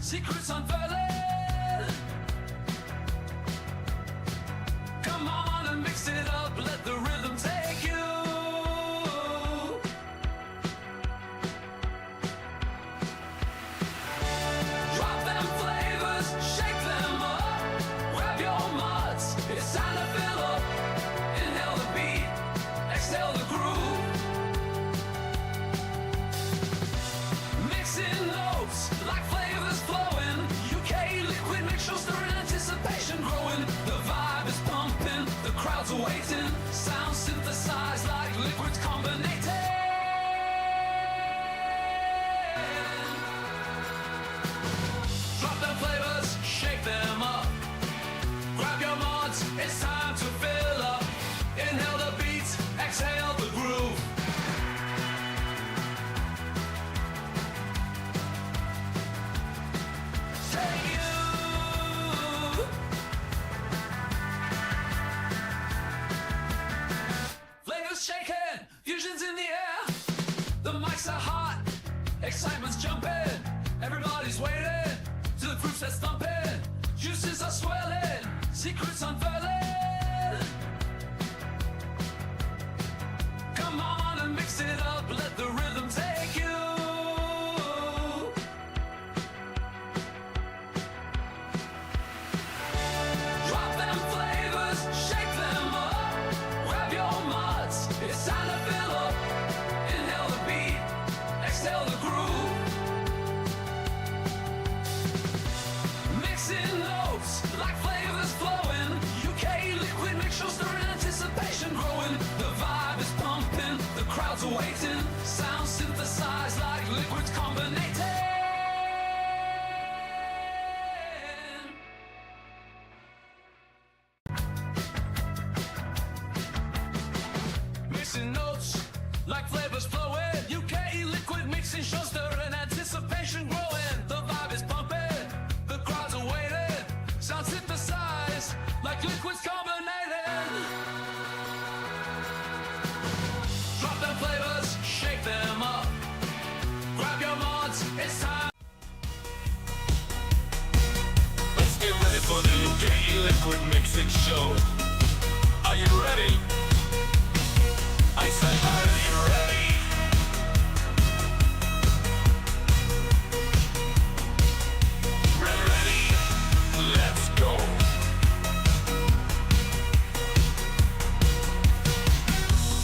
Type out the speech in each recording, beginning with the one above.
secrets unfurling. Come on and mix it up, let the rhythm take you. Drop them flavors, shake them up, grab your muds, it's time to fill up. Inhale the beat, exhale the groove. Mixing notes like flavors flowing. UK liquid mixture stirring, anticipation growing. The vibe is pumping, the crowds are waiting. Sound synthesized like liquids combinating. Drop them flavors, shake them up, grab your mods, it's time to fill up. Inhale the beats, exhale the groove. Take you. Flavors shaking, fusions in the air. The mics are hot, excitement's jumping. Everybody's waiting till the group starts thumping. Juices are swelling, secrets unfurling. Come on and mix it up, let the rhythm take you. Drop them flavors, shake them up, grab your muds, it's time to fill up. Inhale the beat, exhale the groove. Mixing notes like flavors flowing. UK liquid mixture stirring, anticipation growing. The vibe is pumping, the crowds are waiting. Sound synthesized like liquids combinating. Mixing notes like flavors flowing. UK liquid mixing shows stirring, anticipation growing. The vibe is pumping, the crowds are waiting. Sound synthesized like liquids combinating. Drop them flavors, shake them up, grab your mods, it's time. Let's get ready for the UK liquid mixing show. Are you ready? I said, are you ready? Ready? Let's go.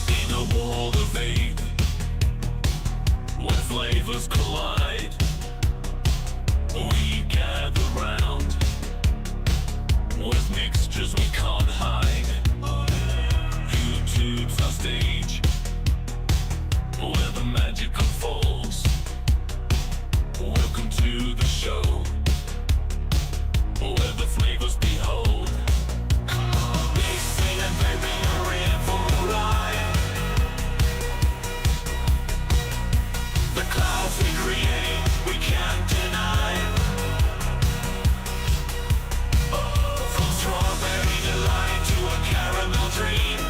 In a world of vape, where flavors collide, we gather round with mixtures we can't hide. YouTube's our stage, where the magic unfolds. Welcome to the show, where the flavors behold. Mixing and vaping are in for a ride. The clouds we create, we can't deny. From strawberry delight to a caramel dream.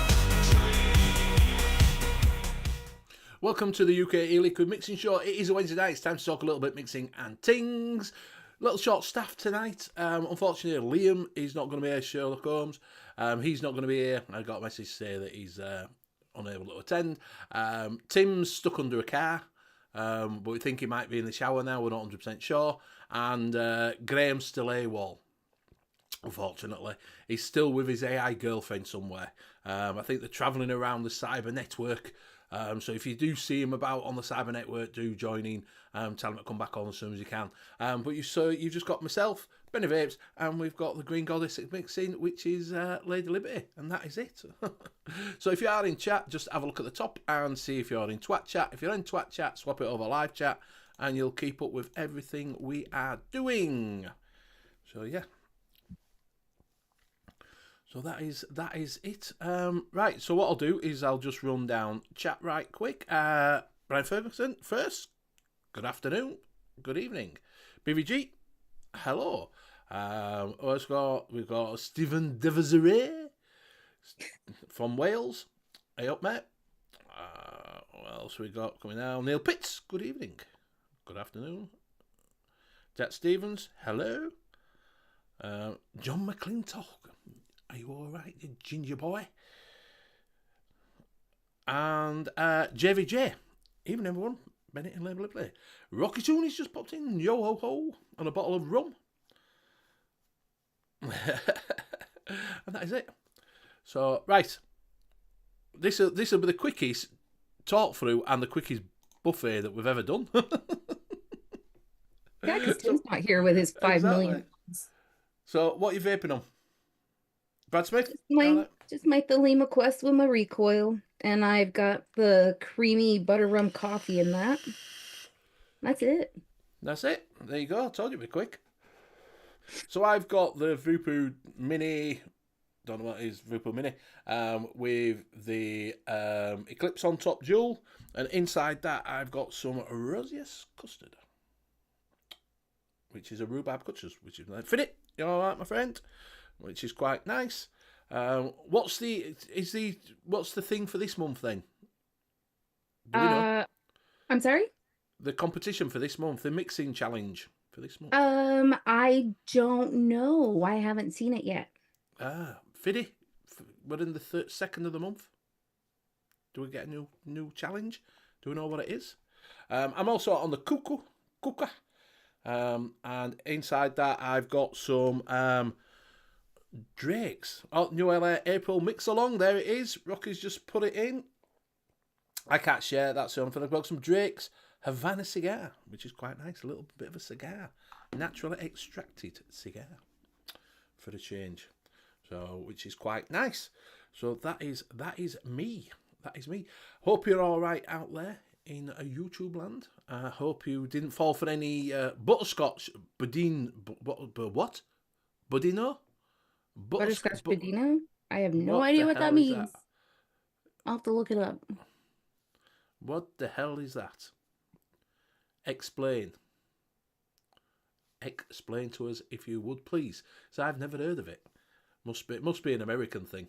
Welcome to the UK liquid mixing show. It is a Wednesday night. It's time to talk a little bit mixing and tings. Little short staff tonight. Unfortunately, Liam is not going to be here. Sherlock Holmes. He's not going to be here. I got a message to say that he's unable to attend. Tim's stuck under a car, but we think he might be in the shower now. We're not 100% sure. And Graham's still AWOL. Unfortunately, he's still with his AI girlfriend somewhere. I think they're travelling around the cyber network. So if you do see him about on the cyber network, do join in. Tell him to come back on as soon as you can. But you've just got myself, Benny Vapes, and we've got the Green Goddess mixing, which is Lady Liberty, and that is it. So if you are in chat, just have a look at the top and see if you're in Twat chat. If you're in Twat chat, swap it over live chat, and you'll keep up with everything we are doing. So yeah. So that is it. Right, so what I'll do is I'll just run down chat right quick. Brian Ferguson first. Good afternoon. Good evening. BVG. Hello. We've got Stephen Devizere from Wales. Hey up, mate. What else we got coming now? Neil Pitts. Good evening. Good afternoon. Jack Stevens, hello. John McClintock, are you all right, you ginger boy? And JVJ, even everyone, Bennett and Label. Rocky Toonies just popped in, yo ho ho, and a bottle of rum. And that is it. So, right. This will be the quickest talk through and the quickest buffet that we've ever done. Yeah, because Tim's not here with his 5 million. So, what are you vaping on? Brad Smith? Just my Thelema Quest with my recoil. And I've got the creamy butter rum coffee in that. That's it. That's it. There you go. I told you it'd be quick. So I've got the Vupu Mini, don't know what it is, Vupu Mini, with the Eclipse on top jewel. And inside that I've got some Rosius custard, which is a rhubarb custard, which is like, fit it, you all right, my friend? Which is quite nice. What's the thing for this month then? Do we know? I'm sorry? The competition for this month, the mixing challenge for this month. I don't know. I haven't seen it yet. Fiddy, we're in the second of the month. Do we get a new challenge? Do we know what it is? I'm also on the Kuka. And inside that I've got some Drakes. Oh, New LA April mix along. There it is. Rocky's just put it in. I can't share. That's the only thing. I've got some Drakes Havana cigar, which is quite nice. A little bit of a cigar, naturally extracted cigar for the change. So, which is quite nice. So that is me. That is me. Hope you're all right out there in YouTube land. I hope you didn't fall for any butterscotch budino. Budino? Butterscotch budino? I have no idea what that means. I'll have to look it up. What the hell is that? Explain. Explain to us if you would, please. So I've never heard of it. Must be an American thing.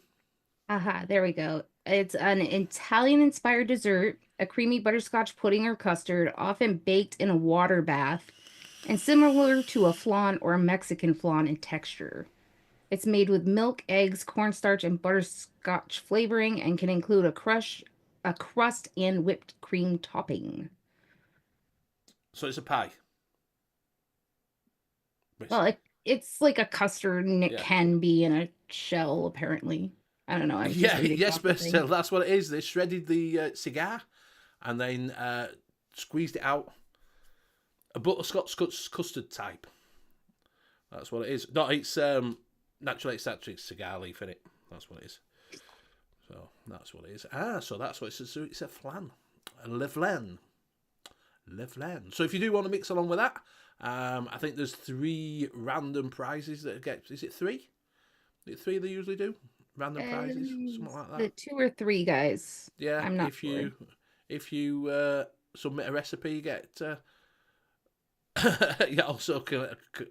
Aha, there we go. It's an Italian-inspired dessert, a creamy butterscotch pudding or custard, often baked in a water bath, and similar to a flan or a Mexican flan in texture. It's made with milk, eggs, cornstarch, and butterscotch flavoring, and can include a crust and whipped cream topping. So it's a pie. Well, it's like a custard, and it can be in a shell, apparently. I don't know. Yes, but still, that's what it is. They shredded the cigar and then squeezed it out. A butterscotch custard type. That's what it is. No, it's naturally extracted cigar leaf in it. That's what it is. So that's what it is. So that's what it is. So it's a flan. A le flan. So if you do want to mix along with that, I think there's 3 random prizes that get. Is it 3? Is it 3 they usually do? Random prizes, something like that. The 2 or 3 guys. Yeah, I'm not sure. If you submit a recipe, you get. It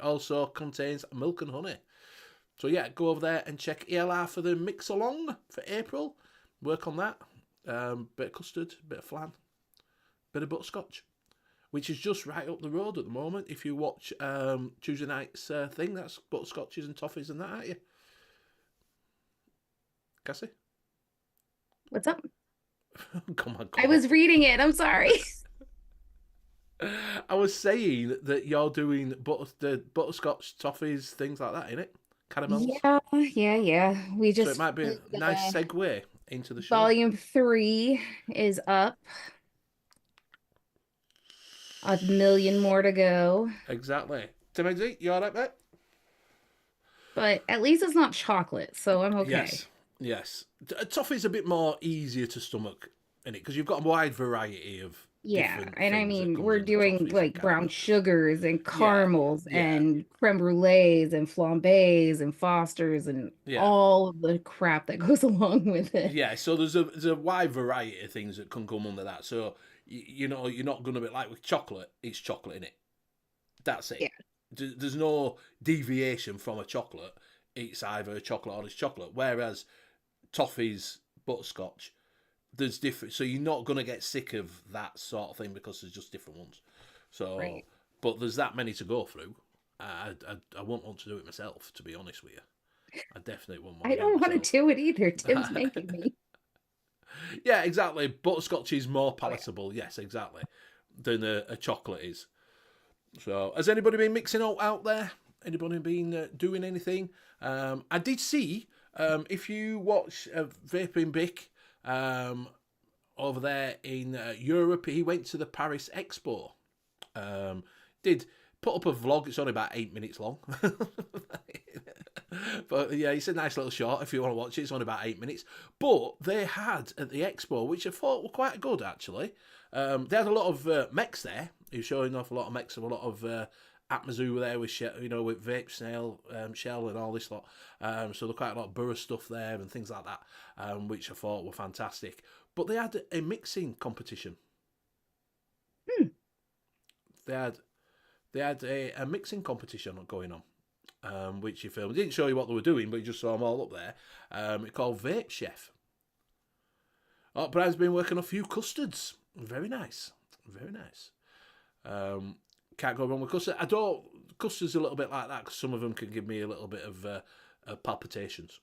also contains milk and honey. So yeah, go over there and check ELR for the mix along for April. Work on that. Bit of custard, bit of flan, bit of butterscotch, which is just right up the road at the moment. If you watch Tuesday night's thing, that's butterscotches and toffees and that, aren't you? Cassie? What's up? Come on. I was reading it. I'm sorry. I was saying that you're doing the butterscotch toffees, things like that, innit? Caramels. Yeah. We just. So it might be a nice segue into the show. Volume 3 is up. 1 million more to go. Exactly. Tim, you all right, mate? But at least it's not chocolate, so I'm okay. Yes. Toffee's a bit more easier to stomach, innit? Because you've got a wide variety of. Yeah, and I mean, we're doing like brown sugars and caramels and creme brulees and flambés and Fosters and all of the crap that goes along with it. Yeah, so there's a wide variety of things that can come under that. So, you know, you're not going to be like with chocolate, it's chocolate in it. That's it. Yeah. There's no deviation from a chocolate. It's either a chocolate or it's chocolate. Whereas toffees, butterscotch, there's different, so you're not going to get sick of that sort of thing because there's just different ones. So but there's that many to go through. I won't want to do it myself, to be honest with you. I definitely won't want I to do it don't want myself. to do it either. Tim's making me. Yeah, exactly. Butterscotch is more Oh, yeah. palatable, yes, exactly, than a chocolate is. So, has anybody been mixing out there? Anybody been doing anything? I did see, if you watch Vaping Bic over there in Europe, he went to the Paris Expo. Did put up a vlog. It's only about 8 minutes long. But yeah, it's a nice little short if you want to watch it. It's only about 8 minutes. But they had at the expo, which I thought were quite good actually. They had a lot of mechs there. He was showing off a lot of mechs of a lot of Atmazu there with with vape snail shell and all this lot. So there's quite a lot of Burra stuff there and things like that, which I thought were fantastic. But they had a mixing competition. They had a mixing competition going on, which he filmed. He didn't show you what they were doing, but you just saw them all up there. It's called Vape Chef. Oh, Brian's been working on a few custards. Very nice. Very nice. Can't go wrong with custard. Custard's a little bit like that because some of them can give me a little bit of palpitations.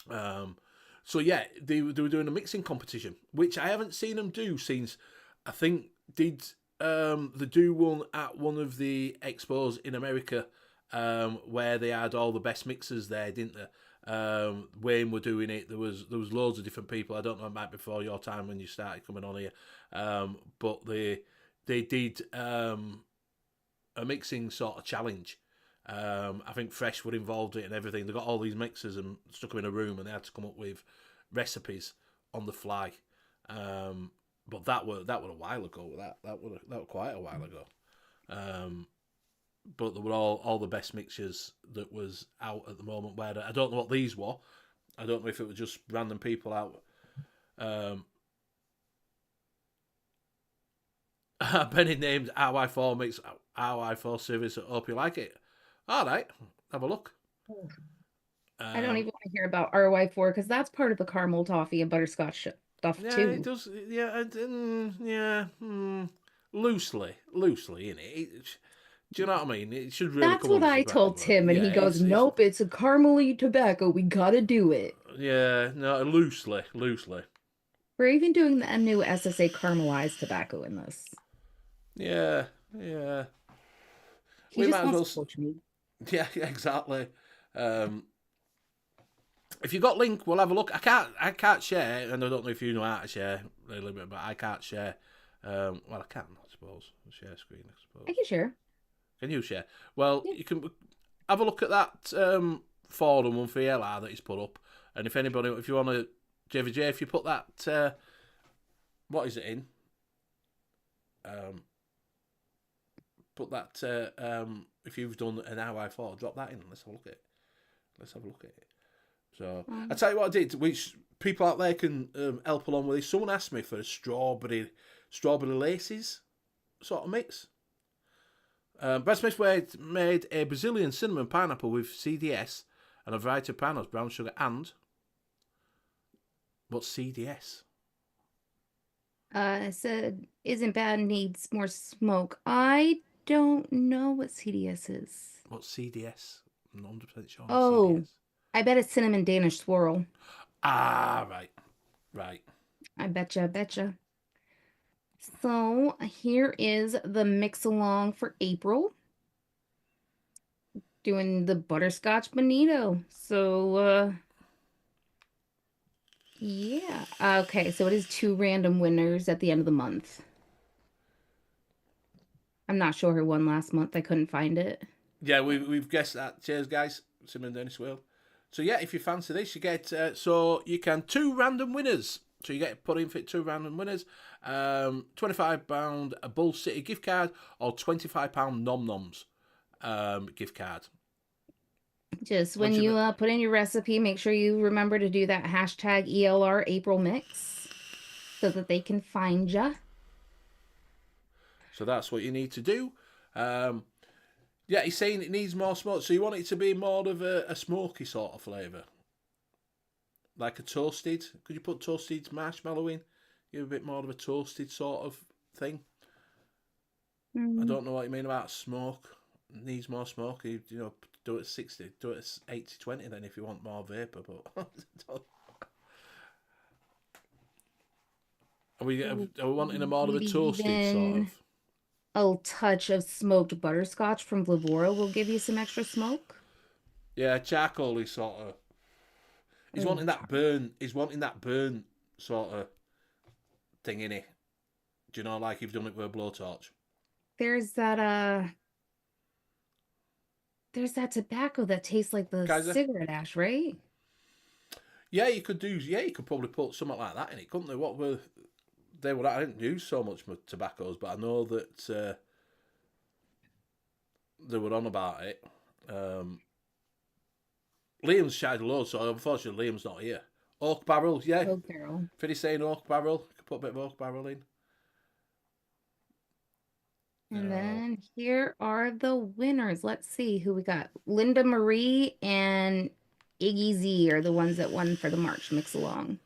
So yeah, they were doing a mixing competition, which I haven't seen them do since, I think, did they do one at one of the expos in America, where they had all the best mixers there, didn't they? Wayne were doing it. There was loads of different people. I don't know, it might be before your time when you started coming on here, but they did a mixing sort of challenge. I think Fresh were involved in it and everything. They got all these mixers and stuck them in a room, and they had to come up with recipes on the fly. But that were a while ago. That were quite a while ago. But they were all the best mixtures that was out at the moment. Where I don't know what these were. I don't know if it was just random people out. Benny named RY4 mix RY4 service. I hope you like it. All right, have a look. I don't even want to hear about RY4 because that's part of the caramel toffee and butterscotch stuff Yeah, too. it does. Yeah, loosely in it. Do you know what I mean? It should really. That's come what on I tobacco, told but Tim, and he yeah, goes, "Nope, it's a caramely tobacco. We gotta do it." Yeah, no, loosely. We're even doing the new SSA caramelized tobacco in this. Yeah. He We just might as wants well. to coach me. Yeah, exactly. If you got link, we'll have a look. I can't share, and I don't know if you know how to share a little bit, but I can't share. Well, I can, I suppose. Share screen, I suppose. I can share. Can you share? Well, Yeah. you can have a look at that forum on VLR that he's put up, and if you want to, JVJ, if you put that, what is it in? Put that. If you've done an RY4, drop that in. Let's have a look at it. So I tell you what I did, which people out there can help along with this. Someone asked me for a strawberry laces sort of mix. Brad Smith made a Brazilian cinnamon pineapple with CDS and a variety of pineapples, brown sugar, and what's CDS? Said isn't bad, needs more smoke. I don't know what CDS is. What's CDS? I'm not 100% sure. Oh, CDS. I bet it's cinnamon Danish swirl. Ah, right. I betcha. So here is the mix along for April. Doing the butterscotch bonito. So yeah. Okay, so it is 2 random winners at the end of the month. I'm not sure who won last month. I couldn't find it. Yeah, we've guessed that. Cheers, guys. Simon Dennis Will. So yeah, if you fancy this, you get so you can 2 random winners. So you get put in for 2 random winners. £25 a Bull City gift card or £25 Nom Noms gift card. Just when you put in your recipe, make sure you remember to do that hashtag ELR April mix so that they can find ya. So that's what you need to do. Yeah, he's saying it needs more smoke. So you want it to be more of a smoky sort of flavour. Like a toasted. Could you put toasted marshmallow in? Give a bit more of a toasted sort of thing. I don't know what you mean about smoke. Needs more smoke. Do it 60, do it 80-20 then if you want more vapour. But are we wanting a more of a Maybe toasted sort even of? a touch of smoked butterscotch from Flavora will give you some extra smoke. Yeah, charcoal is sort of. He's Oh, wanting that burn. He's wanting that burn sort of thing in it. Do you know, like you've done it with a blowtorch? there's that there's that tobacco that tastes like the Kaiser? cigarette ash, right? Yeah, you could do. Yeah, you could probably put something like that in it, couldn't they? What were they were? I didn't use so much tobaccos, but I know that they were on about it. Liam's shied a load, so unfortunately Liam's not here. Oak barrel, yeah. Oh, Carol. Fiddy saying oak barrel. Could put a bit of oak barrel in. And No. then here are the winners. Let's see who we got. Linda Marie and Iggy Z are the ones that won for the March mix along.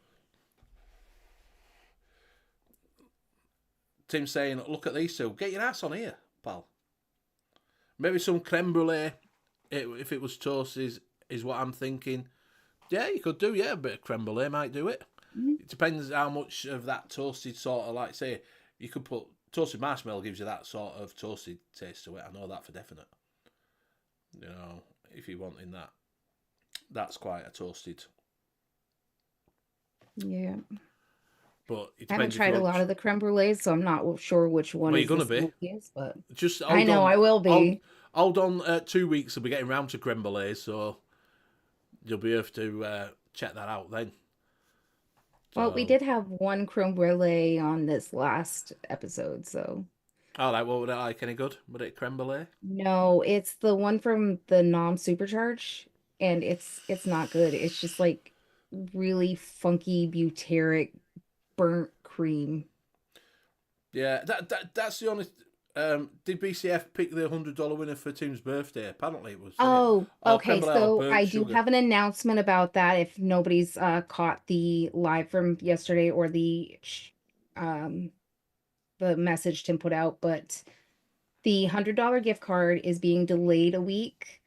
Tim saying, look at these two. Get your ass on here, pal. Maybe some creme brulee, if it was toasted, is what I'm thinking. Yeah, you could do, yeah, a bit of creme brulee might do it. It depends how much of that toasted sort of, like, say, you could put, toasted marshmallow gives you that sort of toasted taste to it. I know that for definite. You know, if you're wanting that, that's quite a toasted. Yeah. But it I haven't depends if tried a you lot of the creme brulees, so I'm not sure which one Well, is you're the gonna be. smokiest, but just I know I will be. Hold on 2 weeks, we'll be getting round to creme brulee, so you'll be able to check that out then. Well, we So, did have one creme brulee on this last episode, so all right, what would it like? Any good? Would it creme brulee? no, it's the one from the Nom Supercharge, and it's not good. It's just like really funky butyric burnt cream. Yeah, that's the honest. Did BCF pick the $100 winner for Tim's birthday? Apparently it was. Didn't it? Oh, Or creme okay. brulee or So burnt I do sugar. have an announcement about that if nobody's caught the live from yesterday or um the message Tim put out, but the $100 gift card is being delayed a week.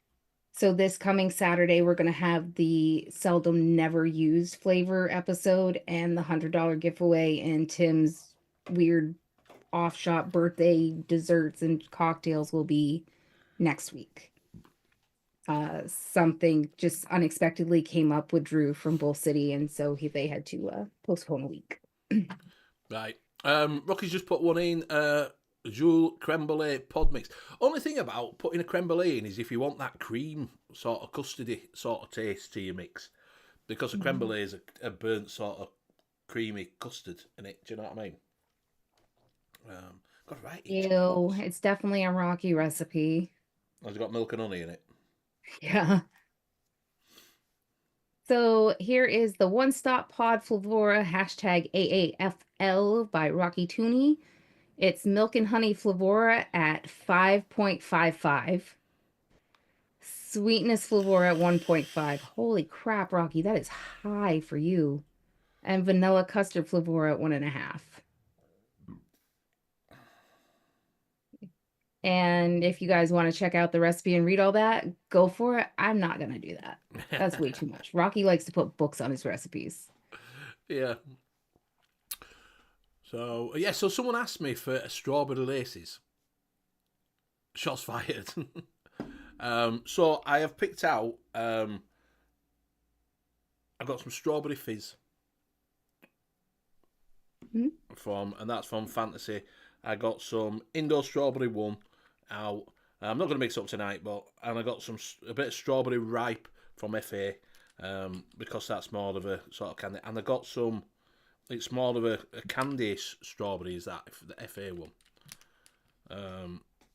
So this coming Saturday, we're gonna have the seldom never used flavor episode and the $100 giveaway and Tim's weird off-shop birthday desserts and cocktails will be next week. Something just unexpectedly came up with Drew from Bull City, and so they had to postpone a week. Right. Rocky's just put one in. Joule creme brulee pod mix. Only thing about putting a creme brulee in is if you want that cream sort of custardy sort of taste to your mix, because a creme brulee is a burnt sort of creamy custard in it. Do you know what I mean? Got right. Ew, it's definitely a Rocky recipe. Has it got milk and honey in it? Yeah. So here is the One Stop Pod Flavora hashtag AAFL by Rocky Tooney. It's milk and honey Flavora at 5.55. Sweetness Flavora at 1.5. Holy crap, Rocky, that is high for you. And vanilla custard Flavora at 1.5. And if you guys want to check out the recipe and read all that, go for it. I'm not going to do that. That's way too much. Rocky likes to put books on his recipes. Yeah. So, yeah, so someone asked me for strawberry laces. Shots fired. So I have picked out, I've got some strawberry fizz and that's from Fantasy. I got some Indo strawberry one out. I'm not going to mix it up tonight, and I got a bit of strawberry ripe from FA, because that's more of a sort of candy. And I got some, it's more of a candy-ish strawberry, is that, the FA one.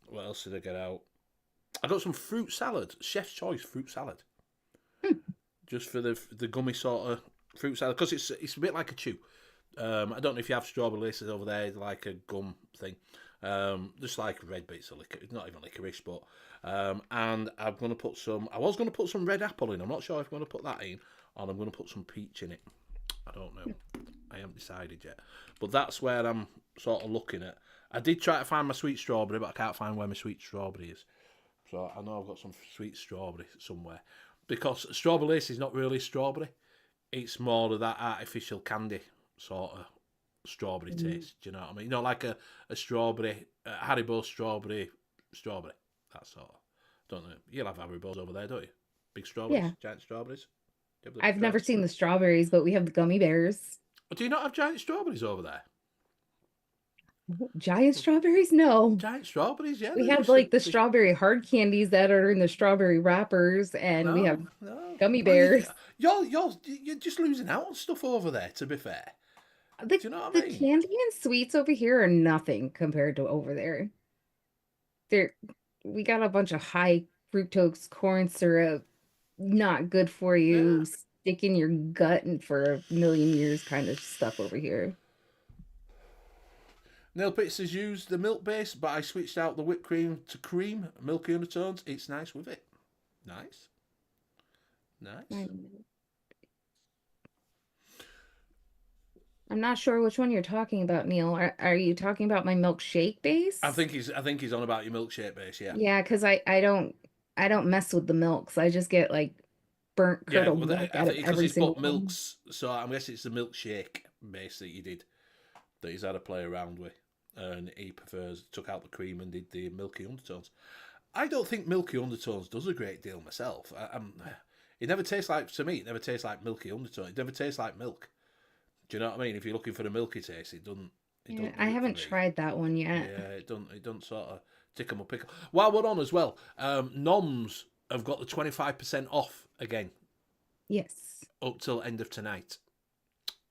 What else did I get out? I got some fruit salad, Chef's Choice fruit salad. Just for the gummy sort of fruit salad, because it's a bit like a chew. I don't know if you have strawberry laces over there, like a gum thing. Just like red bits of liquor, not even licorice, but and I'm gonna put some. I was gonna put some red apple in. I'm not sure if I'm gonna put that in, or I'm gonna put some peach in it. I don't know. I haven't decided yet. But that's where I'm sort of looking at. I did try to find my sweet strawberry, but I can't find where my sweet strawberry is. So I know I've got some sweet strawberry somewhere. Because strawberry lace is not really strawberry. It's more of that artificial candy sort of strawberry taste. Do you know what I mean? You know, like a strawberry, Haribo strawberry. That sort of. Don't know. You'll have Haribos over there, don't you? Big strawberries, Yeah. giant strawberries. Do you have the I've never strawberries? seen the strawberries, but we have the gummy bears. Do you not have giant strawberries over there? Giant strawberries? No. Giant strawberries, yeah. We they have used like the to- strawberry hard candies that are in the strawberry wrappers, and we have no. gummy Well, bears. You're just losing out on stuff over there. To be fair, The, do you know what the I mean? candy and sweets over here are nothing compared to over there. There, we got a bunch of high fructose corn syrup, not good for you, stick in your gut and for a million years kind of stuff over here. Neil Pitts has used the milk base, but I switched out the whipped cream to cream, milky undertones. It's nice with it. Nice. I'm not sure which one you're talking about, Neil. Are you talking about my milkshake base? I think he's on about your milkshake base, yeah. Yeah, because I don't mess with the milks. I just get like burnt Yeah, curdled well, milk I out of think because every he's single put one. milks, so I'm guessing it's the milkshake base that you did, that he's had a play around with, and he took out the cream and did the milky undertones. I don't think milky undertones does a great deal myself. It never tastes like, to me, it never tastes like milky undertones. It never tastes like milk. Do you know what I mean? If you're looking for a milky taste, it doesn't. Yeah, I haven't tried that one yet. Yeah, it don't sort of tick 'em or pick 'em. While we're on as well, Noms have got the 25% off again Yes. up till end of tonight.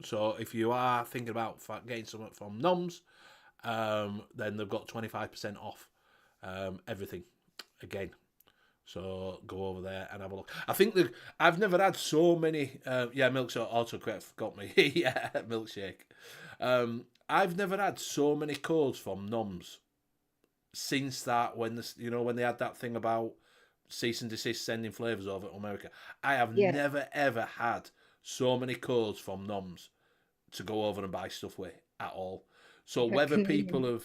So if you are thinking about getting something from Noms, then they've got 25% off everything again. So go over there and have a look. I think I've never had so many. Milkshake autocorrect got me. Yeah, milkshake. I've never had so many codes from Noms since that when they had that thing about cease and desist sending flavours over to America. I have never ever had so many codes from Noms to go over and buy stuff with at all. So whether people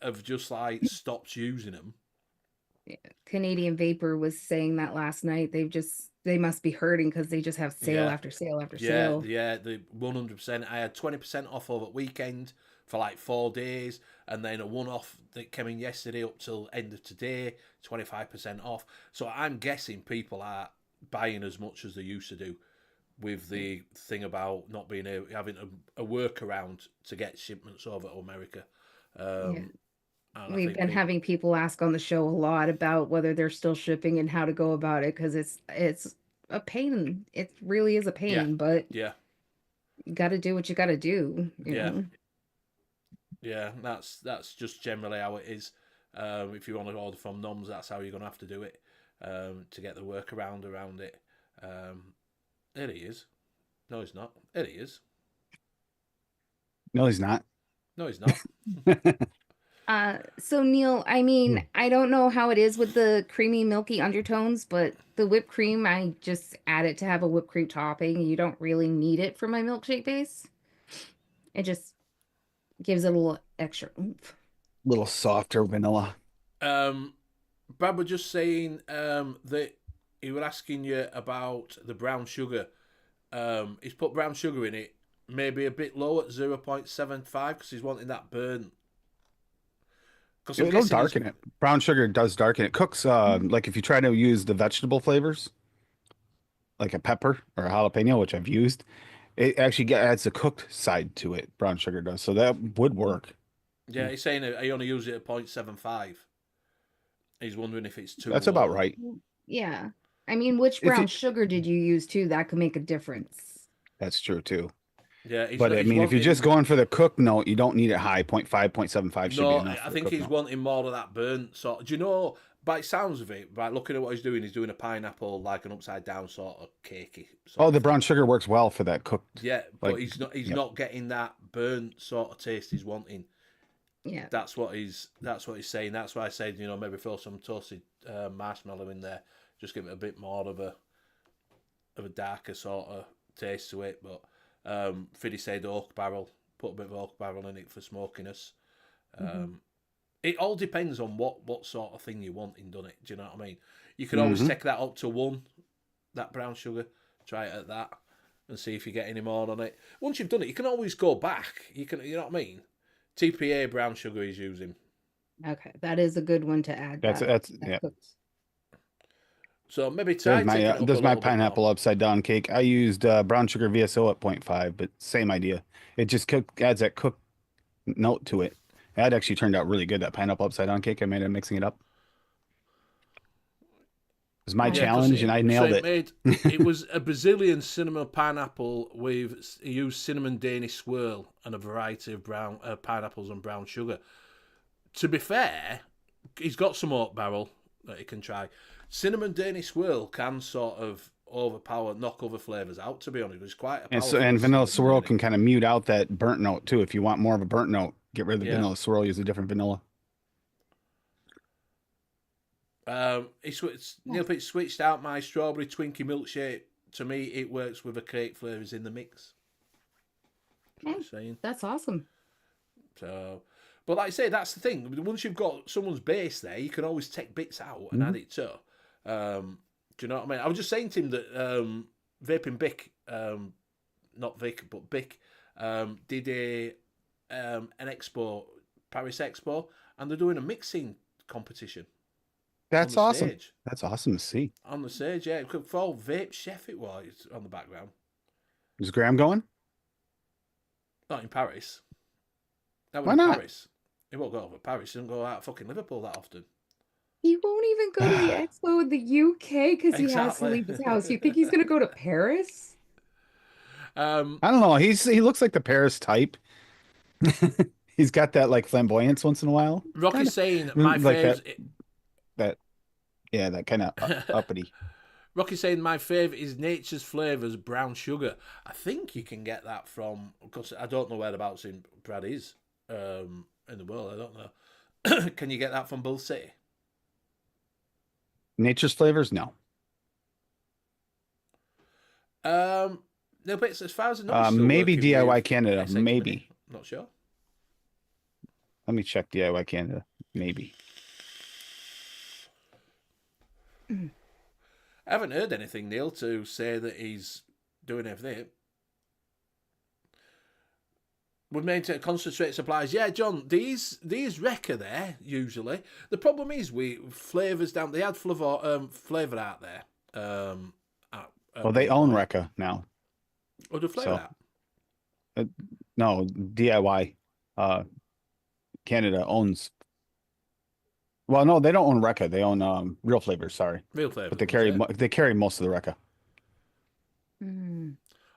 have just like stopped using them. Canadian Vapor was saying that last night. They must be hurting because they just have sale after sale after sale. Yeah, the 100%. I had 20% off over the weekend for like 4 days, and then a one-off that came in yesterday up till end of today, 25% off. So I'm guessing people are buying as much as they used to do, with the thing about not being having a workaround to get shipments over to America. We've been having people ask on the show a lot about whether they're still shipping and how to go about it, because it's a pain. It really is a pain, but yeah, you got to do what you got to do. You know? Yeah, that's just generally how it is. If you want to order from Noms, that's how you're going to have to do it to get the workaround around it. There he is. No, he's not. There he is. No, he's not. No, he's not. So Neil, I mean, I don't know how it is with the creamy, milky undertones, but the whipped cream, I just add it to have a whipped cream topping. You don't really need it for my milkshake base. It just gives it a little extra oomph. Little softer vanilla. Brad was just saying that he was asking you about the brown sugar. He's put brown sugar in it, maybe a bit low at 0.75 because he's wanting that burn. It'll darken it. Brown sugar does darken it. Cooks, like if you try to use the vegetable flavors, like a pepper or a jalapeno, which I've used, it actually adds the cooked side to it. Brown sugar does. So that would work. Yeah, he's saying he only uses it at 0.75. He's wondering if it's too That's low. about right. Yeah. I mean, which brown sugar did you use too? That could make a difference. That's true too. Yeah, but I mean, if you're just going for the cook note, you don't need it high. 0.5, 0.75 should be enough. I think he's wanting more of that burnt sort. Do you know, by sounds of it, by looking at what he's doing a pineapple, like an upside down sort of cakey. The brown sugar works well for that cooked. Yeah, but he's not getting that burnt sort of taste he's wanting. Yeah, that's what he's saying. That's why I said, maybe throw some toasted marshmallow in there, just give it a bit more of a darker sort of taste to it. But Fiddy said oak barrel, put a bit of oak barrel in it for smokiness. It all depends on what sort of thing you want in done it. Do you know what I mean? You can always Mm-hmm. take that up to 1, that brown sugar, try it at that, and see if you get any more on it. Once you've done it, you can always go back. You know what I mean? TPA brown sugar he's using. Okay, that is a good one to add. That's That yeah. cooks. So maybe try taking it up a There's my little bit more. pineapple upside down cake. I used brown sugar VSO at 0.5, but same idea. It just adds that cook note to it. That actually turned out really good. That pineapple upside down cake I made, mixing it up. It was my Yeah, 'cause challenge, and I nailed it. It was a Brazilian cinnamon pineapple with he used cinnamon Danish swirl and a variety of brown pineapples and brown sugar. To be fair, he's got some oak barrel that he can try. Cinnamon Danish swirl can sort of knock other flavours out. To be honest, it's quite a powerful. And vanilla swirl can kind of mute out that burnt note too. If you want more of a burnt note, get rid of the vanilla swirl. Use a different vanilla. Neil Pitt switched out my strawberry Twinkie milkshake. To me, it works with the cake flavours in the mix. Okay, Saying. that's awesome. So, but like I say, that's the thing. Once you've got someone's base there, you can always take bits out and add it to. Do you know what I mean? I was just saying to him that Vaping Bic, not Vic, but Bic, did an expo, Paris Expo, and they're doing a mixing competition. That's awesome. Stage. That's awesome to see. On the stage, yeah. For Vape Chef it was on the background. Is Graham going? Not in Paris. That was Why in not? Paris. He won't go over Paris. He doesn't go out of fucking Liverpool that often. He won't even go to the expo in the UK because he has to leave his house. You think he's going to go to Paris? I don't know. He looks like the Paris type. He's got that like flamboyance once in a while. Rocky's saying my like favourite. that kind of uppity. Rocky's saying my favourite is Nature's Flavours brown sugar. I think you can get that from, because I don't know whereabouts in Brad is in the world. I don't know. Can you get that from Bull City? Nature's Flavors? No. No, but it's, as far as I know, it's still maybe working DIY with Canada. SA Maybe. Company. Not sure. Let me check DIY Canada. Maybe. I haven't heard anything, Neil, to say that he's doing everything. We've maintained concentrate supplies. Yeah, John, these Recca there, usually. The problem is flavours down. They had flavour out there. Well, they own Recca now. Oh, do flavour out? No, DIY Canada owns. Well, no, they don't own Recca. They own Real Flavors. Sorry, Real flavour. but they carry most of the Recca.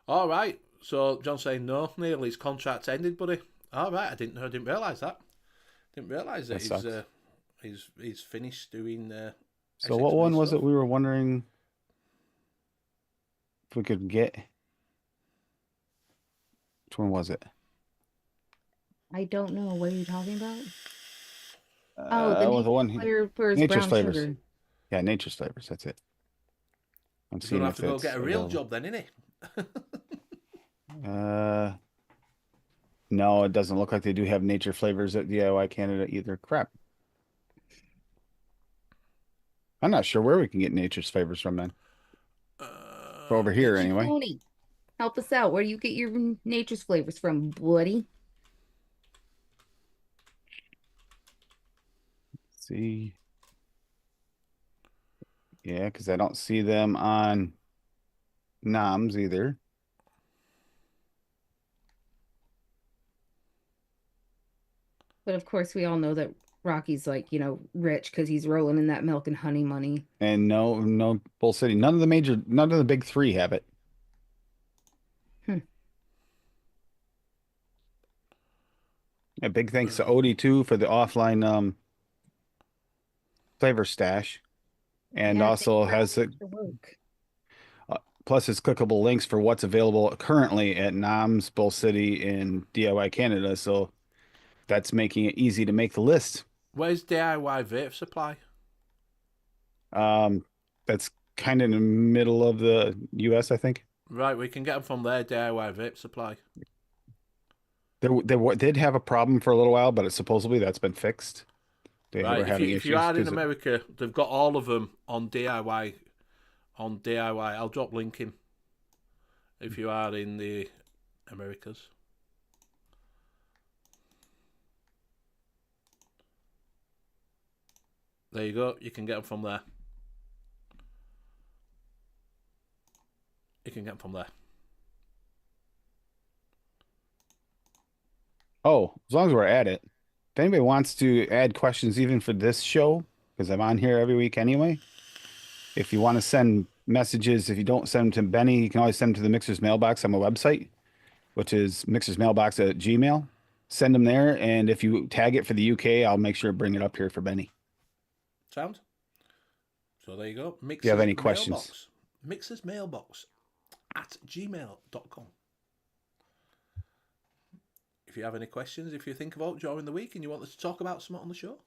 All right. So John's saying no, Neil. His contract ended, buddy. All right. I didn't realise that. Didn't realise that he's finished doing. So what one was it we were wondering if we could get? Which one was it? I don't know. What are you talking about? The one Flavors Nature's brown Flavors. sugar. Yeah, Nature's Flavors. That's it. I'm He's seeing gonna have if to go it's get a real available. job then, isn't he? No, it doesn't look like they do have Nature Flavors at DIY Canada either. Crap. I'm not sure where we can get Nature's Flavors from then. Over here, anyway. Tony, help us out. Where do you get your Nature's Flavors from, buddy? Let's see. Yeah, because I don't see them on NOMS either. But of course, we all know that Rocky's like, rich because he's rolling in that milk and honey money. And no Bull City. None of the big three have it. A big thanks to Odie too for the offline flavor stash. And Yeah, also thanks for has all it the extra work. plus it's clickable links for what's available currently at NOMS, Bull City, and DIY Canada. So that's making it easy to make the list. Where's DIY Vape Supply? That's kind of in the middle of the US, I think. Right, we can get them from there, DIY Vape Supply. Did have a problem for a little while, but supposedly that's been fixed. They Right. were having If you issues are in because America, they've got all of them on DIY. On DIY, I'll drop link in. If you are in the Americas. There you go. You can get them from there. You can get them from there. oh, as long as we're at it, if anybody wants to add questions even for this show, because I'm on here every week anyway. If you want to send messages, if you don't send them to Benny, you can always send them to the Mixer's mailbox on my website, which is mixersmailbox@gmail. Send them there, and if you tag it for the UK, I'll make sure to bring it up here for Benny. Sound? So there you go. Mixers If you have any mailbox. questions. Mixers mailbox at gmail.com. If you have any questions, if you think about during the week and you want us to talk about something on the show,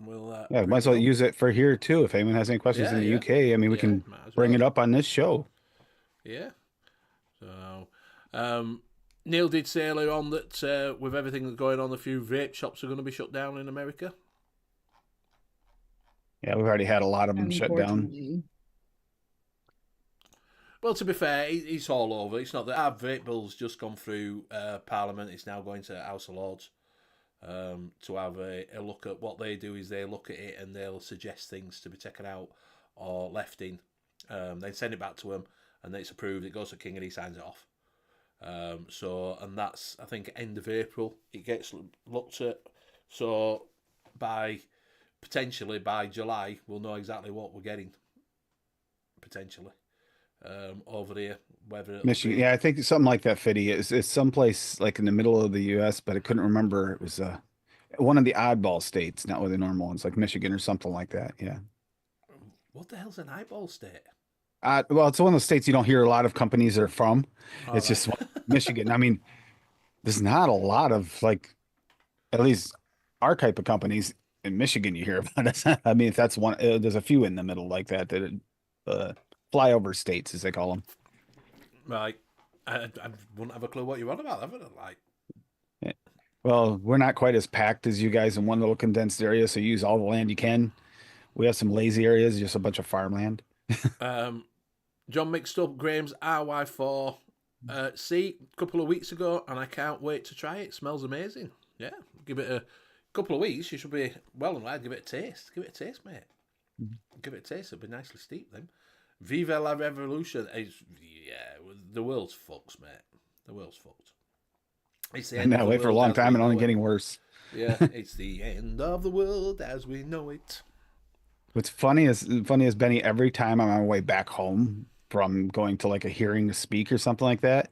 we'll Yeah, might as well use it for here too. If anyone has any questions in the Yeah. UK, I mean, we can might as bring well. it up on this show. Yeah. So, Neil did say earlier on that with everything that's going on, a few vape shops are going to be shut down in America. Yeah, we've already had a lot of them shut down. Unfortunately. Well, to be fair, it's all over. It's not that our vape bill's just gone through Parliament. It's now going to House of Lords to have a look at what they do. Is they look at it and they'll suggest things to be taken out or left in. They send it back to him and it's approved. It goes to King and he signs it off. And that's, I think, end of April. It gets looked at. So potentially by July, we'll know exactly what we're getting. Potentially. Over here, whether Michigan, yeah, I think something like that, Fitty. It's someplace like in the middle of the U.S., but I couldn't remember. It was one of the oddball states, not one of the normal ones, like Michigan or something like that. Yeah. What the hell's an eyeball state? Well, it's one of those states you don't hear a lot of companies are from. All It's right. just Michigan. I mean, there's not a lot of like, at least our type of companies in Michigan you hear about it. I mean, if that's one, there's a few in the middle like that flyover states, as they call them. Right. I wouldn't have a clue what you're on about. Haven't I? Like, Yeah. Well, we're not quite as packed as you guys in one little condensed area, so you use all the land you can. We have some lazy areas, just a bunch of farmland. John mixed up Graham's RY4 C a couple of weeks ago, and I can't wait to try it. It smells amazing. Yeah, give it a couple of weeks. You should be well and right. Give it a taste. Give it a taste, mate. Give it a taste. It'll be nicely steeped then. Viva la Revolution. The world's fucked, mate. The world's fucked. It's the end. And that way for a long time and only getting worse. Yeah, it's the end of the world as we know it. What's funny is Benny, every time I'm on my way back home from going to like a hearing to speak or something like that,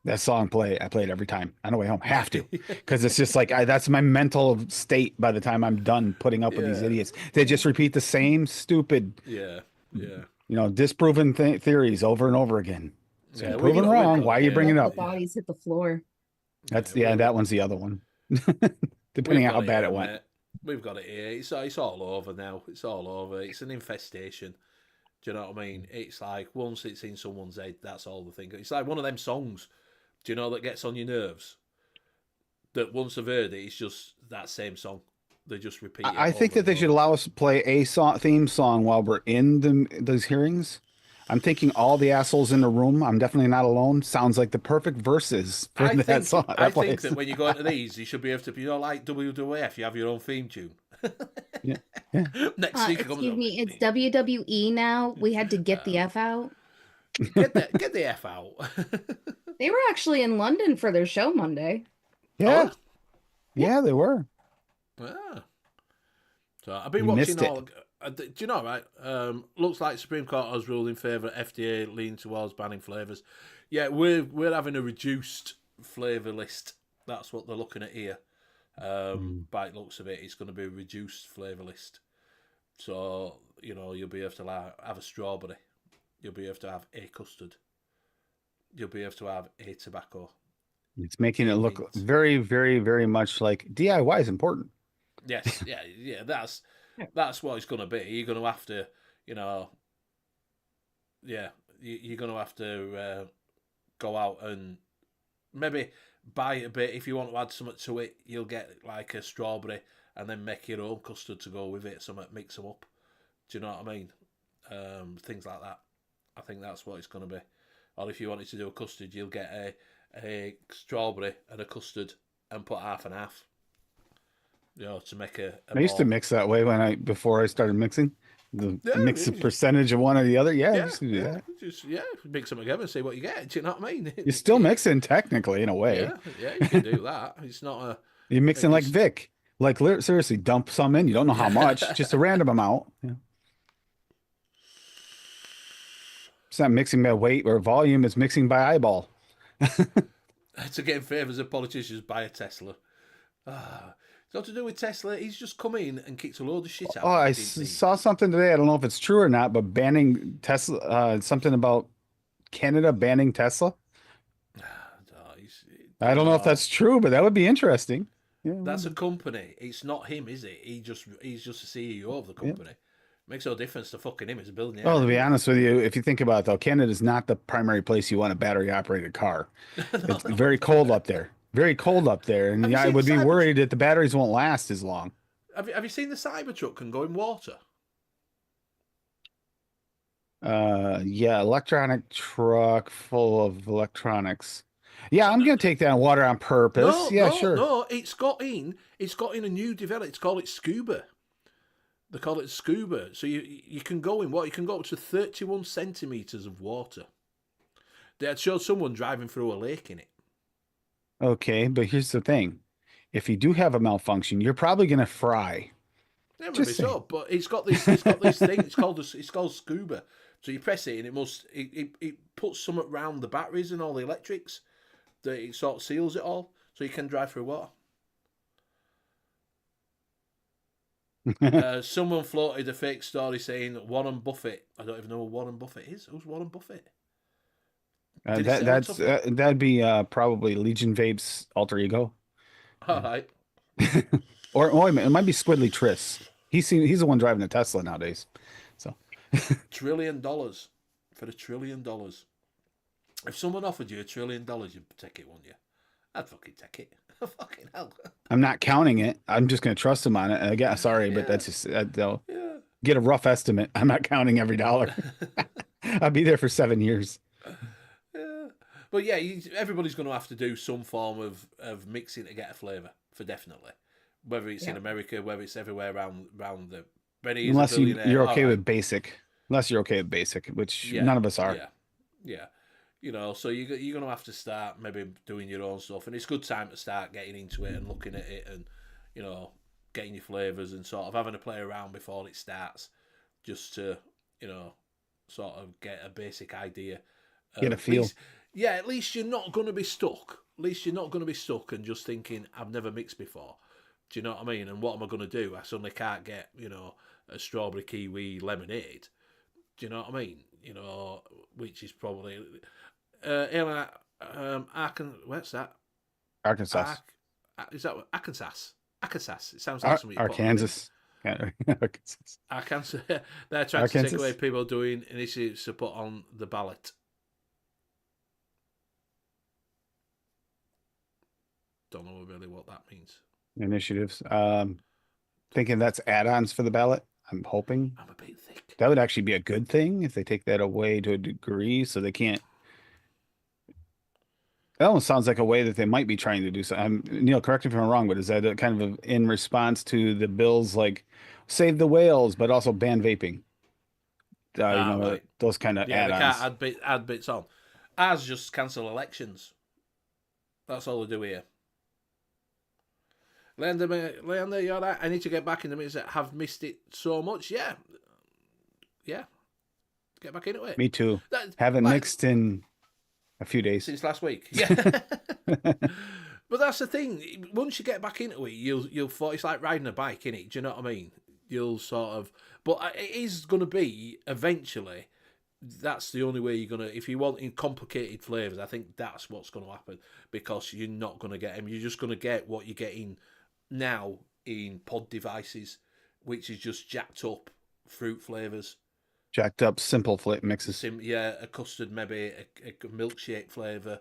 that song I play it every time on the way home. Have to, because it's just like that's my mental state by the time I'm done putting up with these idiots. They just repeat the same stupid, disproven theories over and over again. So proven wrong. Why are you bringing it up? The bodies hit the floor. That one's the other one. Depending on how bad it went. Mate. We've got it here. It's all over now. It's all over. It's an infestation. Do you know what I mean? It's like once it's in someone's head, that's all they think. It's like one of them songs, do you know, that gets on your nerves? That once they've heard it, it's just that same song. They just repeat it. I think that they should allow us to play a theme song while we're in those hearings. I'm thinking all the assholes in the room, I'm definitely not alone, sounds like the perfect verses for that song. I think that when you go into these, you should be able to, like WWF, you have your own theme tune. Yeah. Next week Excuse me, it's WWE now. We had to get the F out. Get the F out. They were actually in London for their show Monday. Yeah. Yeah, they were. Yeah. So I've been watching all. Do you know, right? Looks like Supreme Court has ruled in favour of FDA leaning towards banning flavours. Yeah, we're having a reduced flavour list. That's what they're looking at here. By the looks of it, it's going to be a reduced flavour list. So, you'll be able to have a strawberry. You'll be able to have a custard. You'll be able to have a tobacco. It's making it look very, very, very much like DIY is important. Yes, yeah, that's what it's going to be. You're going to have to, you're going to have to go out and Maybe buy a bit. If you want to add something to it, you'll get like a strawberry and then make your own custard to go with it. Something, mix them up. Do you know what I mean? Things like that. I think that's what it's going to be. Or if you wanted to do a custard, you'll get a strawberry and a custard and put half and half. You know, to make a I used to ball. mix that way before I started mixing. Yeah, Mix a yeah. percentage of one or the other. Yeah, I Yeah, used to do that. just mix them together and see what you get. Do you know what I mean? You're still mixing technically in a way. Yeah, you can do that. It's not a. You're mixing like It's, Vic. Like seriously, dump some in. You don't know how much, just a random amount. Yeah. It's not mixing by weight or volume. It's mixing by eyeball. to get in favours of politicians, buy a Tesla. It's not to do with Tesla. He's just come in and kicked a load of shit out. Oh, I saw something today. I don't know if it's true or not, but banning Tesla. Something about Canada banning Tesla. I don't know if that's true, but that would be interesting. Yeah, That's a company. It's not him, is it? He's just the CEO of the company. Makes no difference to fucking him. It's a building. Well, to be honest with you, if you think about it, though, Canada's not the primary place you want a battery-operated car. It's very cold up there. Very cold up there, and I would be worried that the batteries won't last as long. Have you seen the Cybertruck can go in water? Yeah, electronic truck full of electronics. Yeah, I'm gonna take that in water on purpose. Yeah, sure. No, it's got in a new development. It's called Scuba. They call it Scuba. So you can go in water. You can go up to 31 centimeters of water. They had showed someone driving through a lake in it. Okay, but here's the thing. If you do have a malfunction, you're probably gonna fry. Yeah, maybe Just so, saying. but it's got this thing. It's called Scuba. So you press it and it puts something around the batteries and all the electrics. That it sort of seals it all, so you can drive through water. Someone floated a fake story saying Warren Buffett. I don't even know who Warren Buffett is. Who's Warren Buffett? That'd be probably Legion Vape's alter ego. All right. Or wait a minute, it might be Squidly Triss. He's the one driving the Tesla nowadays. So $1 trillion for $1 trillion. If someone offered you $1 trillion, you'd take it, wouldn't you? I'd fucking take it. Fucking hell. I'm not counting it. I'm just gonna trust him on it. And again, sorry, but that's just they'll get a rough estimate. I'm not counting every dollar. I'll be there for 7 years. Yeah. But yeah, everybody's going to have to do some form of mixing to get a flavour, for definitely. Whether it's in America, whether it's everywhere around the. Unless you're okay with basic. Unless you're okay with basic, which none of us are. Yeah. You know, so you're going to have to start maybe doing your own stuff. And it's a good time to start getting into it and looking at it and, you know, getting your flavours and sort of having to play around before it starts just to, you know, sort of get a basic idea. Get a feel. At least you're not going to be stuck. At least you're not going to be stuck and just thinking, I've never mixed before. Do you know what I mean? And what am I going to do? I suddenly can't get, you know, a strawberry kiwi lemonade. Do you know what I mean? You know, which is probably... what's that? Arkansas. Is that what? Arkansas? Arkansas. It sounds like something. Arkansas. Arkansas. They're trying to take away people doing initiatives to put on the ballot. Don't know really what that means. Initiatives. Thinking that's add-ons for the ballot. I'm hoping. I'm a bit thick. That would actually be a good thing if they take that away to a degree, so they can't. That almost sounds like a way that they might be trying to do something. Neil, correct me if I'm wrong, but is that a kind of in response to the bills like save the whales, but also ban vaping? Right. Those kind of add-ons. They can't add bits on. Ours just cancel elections. That's all they do here. Leander, you're right. I need to get back in the minutes that have missed it so much. Yeah. Get back into it. Me too. Haven't mixed in a few days since last week. Yeah. But that's the thing. Once you get back into it, you'll it's like riding a bike, innit? Do you know what I mean? You'll sort of. But it is going to be eventually. That's the only way you're gonna. If you want in complicated flavors, I think that's what's going to happen, because you're not going to get them. You're just going to get what you're getting now in pod devices, which is just jacked up fruit flavors, jacked up simple mixes. A custard, maybe a milkshake flavor,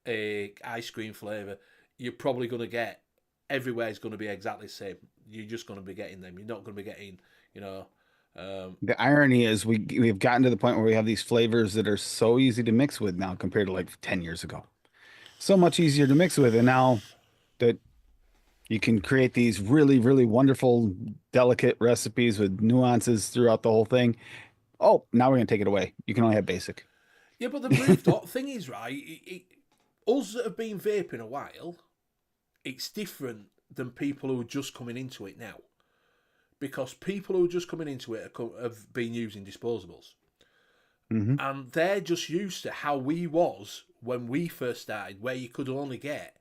a ice cream flavour, you're probably going to get, everywhere is going to be exactly the same. You're just going to be getting them. You're not going to be getting, you know, The irony is we've gotten to the point where we have these flavors that are so easy to mix with now compared to like 10 years ago. So much easier to mix with, and now that you can create these really, really wonderful, delicate recipes with nuances throughout the whole thing. Oh, now we're gonna take it away. You can only have basic. yeah, but the moved on. Thing is, right, us that have been vaping a while, it's different than people who are just coming into it now. Because people who are just coming into it have been using disposables. And they're just used to how we was when we first started, where you could only get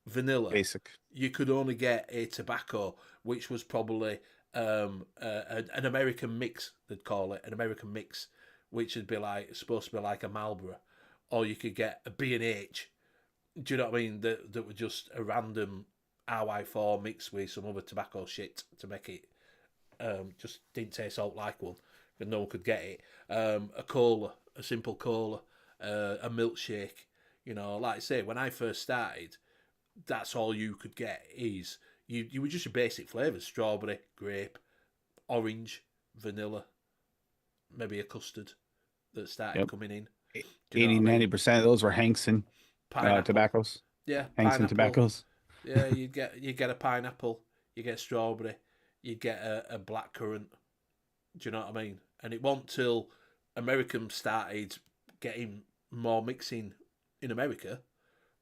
vanilla. Basic. You could only get a tobacco, which was probably an American mix, they'd call it, an American mix, which would be like supposed to be like a Marlboro. Or you could get a B&H. Do you know what I mean? That were just a random RY4 mixed with some other tobacco shit to make it just didn't taste out like one, but no one could get it. A cola, a simple cola, a milkshake. You know, like I say, when I first started, that's all you could get is you were just your basic flavours: strawberry, grape, orange, vanilla, maybe a custard that started coming in. Do you know 80, what I mean? 90% of those were Hanks Pineapple. tobaccos. Yeah, Hanks pineapple. tobaccos. Yeah, you get a pineapple, you get strawberry, you get a black currant. Do you know what I mean? And it wasn't till Americans started getting more mixing in America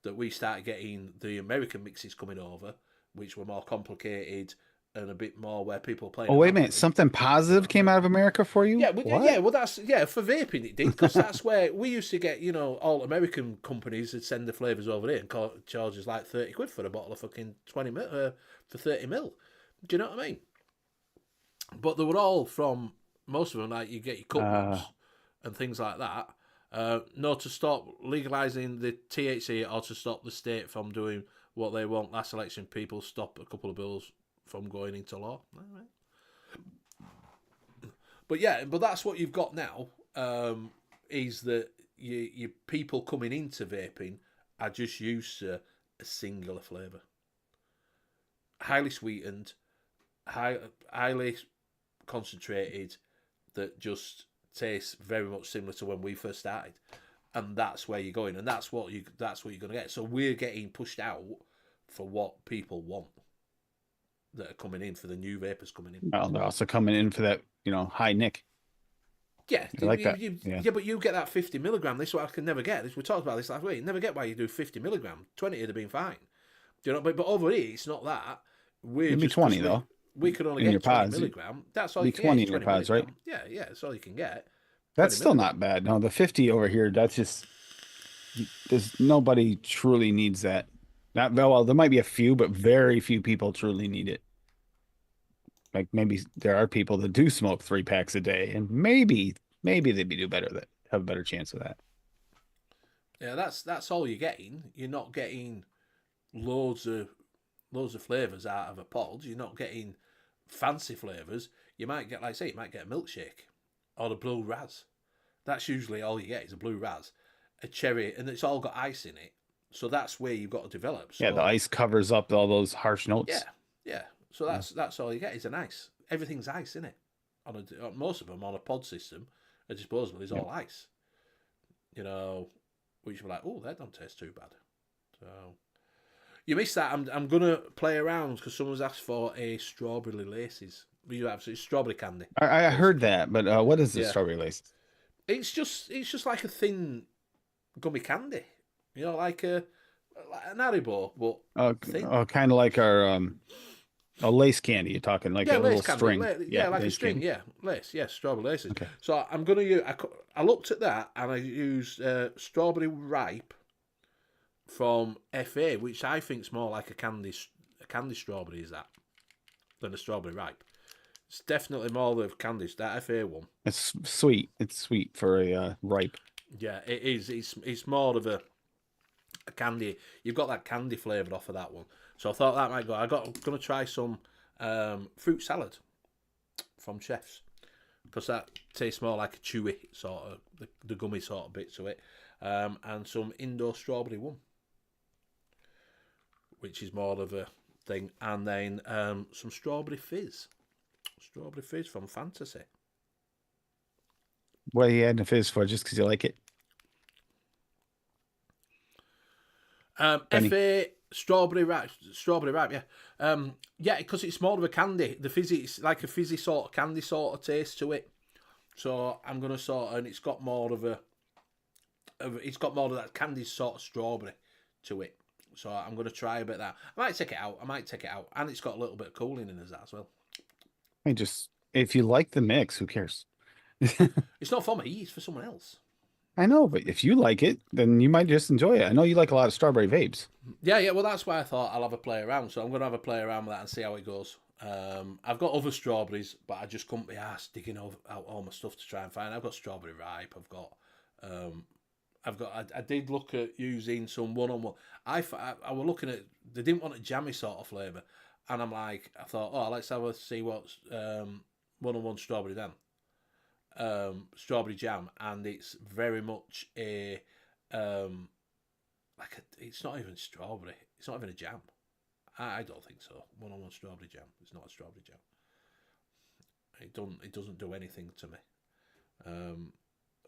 that we started getting the American mixes coming over, which were more complicated and a bit more where people were playing. Oh, wait a around minute. with it. Something positive came out of America for you? Yeah, What? well, that's for vaping it did, because that's where we used to get. You know, all American companies would send the flavors over here and charge us like 30 quid for a bottle of fucking 20 mil for 30 mil. Do you know what I mean? But they were all from, most of them, like you get your cut and things like that. No, to stop legalising the THC or to stop the state from doing what they want. Last election, people stop a couple of bills from going into law. All right. But yeah, but that's what you've got now, is that you people coming into vaping are just used to a singular flavour. Highly sweetened, highly concentrated, that just tastes very much similar to when we first started. And that's where you're going, and that's what you're gonna get. So we're getting pushed out for what people want, that are coming in, for the new vapors coming in. Well, they're also coming in for that, high nick. Yeah, I like that. Yeah, but you get that 50 milligram. This is what I can never get. We talked about this last week. You never get why you do 50 milligram. 20 would have been fine. Do you know? But over here, it's not that. It'd be 20 though. We could only in get your 20 pods. milligram. That's all Be you can 20 get. in your pods, right? Yeah, that's all you can get. That's 20 still milligram. not bad. No, the 50 over here, that's just, there's nobody truly needs that. Not well, there might be a few, but very few people truly need it. Like maybe there are people that do smoke 3 packs a day, and maybe they'd be do better, that have a better chance of that. Yeah, that's all you're getting. You're not getting loads of flavours out of a pod. You're not getting fancy flavours. You might get, like I say, you might get a milkshake or a blue raz. That's usually all you get, is a blue raz, a cherry, and it's all got ice in it. So that's where you've got to develop. So, Yeah, the ice covers up all those harsh notes. yeah. So that's all you get, is an ice. Everything's ice in it. Most of them on a pod system, a disposable is all ice. You know, which you're like, oh, that don't taste too bad. So you missed that. I'm gonna play around because someone's asked for a strawberry laces. You have strawberry candy. I heard that, but what is the Yeah. strawberry lace? It's just like a thin gummy candy. You know, like an Haribo, but thin. Kind of like our a lace candy. You're talking like a little lace candy. string. Like a lace string. candy. Yeah, lace. Yeah, strawberry laces. Okay. So I'm gonna use. I looked at that and I used strawberry ripe from FA, which I think is more like a candy strawberry, is that, than a strawberry ripe. It's definitely more the candies, that FA one. It's sweet. It's sweet for a ripe. Yeah, it is. It's more of a candy. You've got that candy flavour off of that one. So I thought that might go. I'm going to try some fruit salad from Chef's, because that tastes more like a chewy sort of, the gummy sort of bit to it. And some Indo strawberry one, which is more of a thing. And then some strawberry fizz. Strawberry fizz from Fantasy. What are you adding a fizz for? Just because you like it? Benny. FA strawberry ripe, yeah. Yeah, because it's more of a candy. The fizzy, it's like a fizzy sort of candy sort of taste to it. So I'm gonna and it's got more of it's got more of that candy sort of strawberry to it. So I'm gonna try a bit of that. I might take it out, and it's got a little bit of cooling in it as well. I mean, just if you like the mix, who cares? It's not for me; it's for someone else. I know, but if you like it, then you might just enjoy it. I know you like a lot of strawberry vapes. Yeah. Well, that's why I thought I'll have a play around. So I'm gonna have a play around with that and see how it goes. I've got other strawberries, but I just couldn't be arsed digging out all my stuff to try and find. I've got strawberry ripe. I did look at using some one-on-one. I was looking at, they didn't want a jammy sort of flavour, and I thought, oh, let's see what's one-on-one strawberry then. Strawberry jam, and it's very much it's not even strawberry. It's not even a jam. I don't think so. One-on-one strawberry jam. It's not a strawberry jam. It doesn't do anything to me.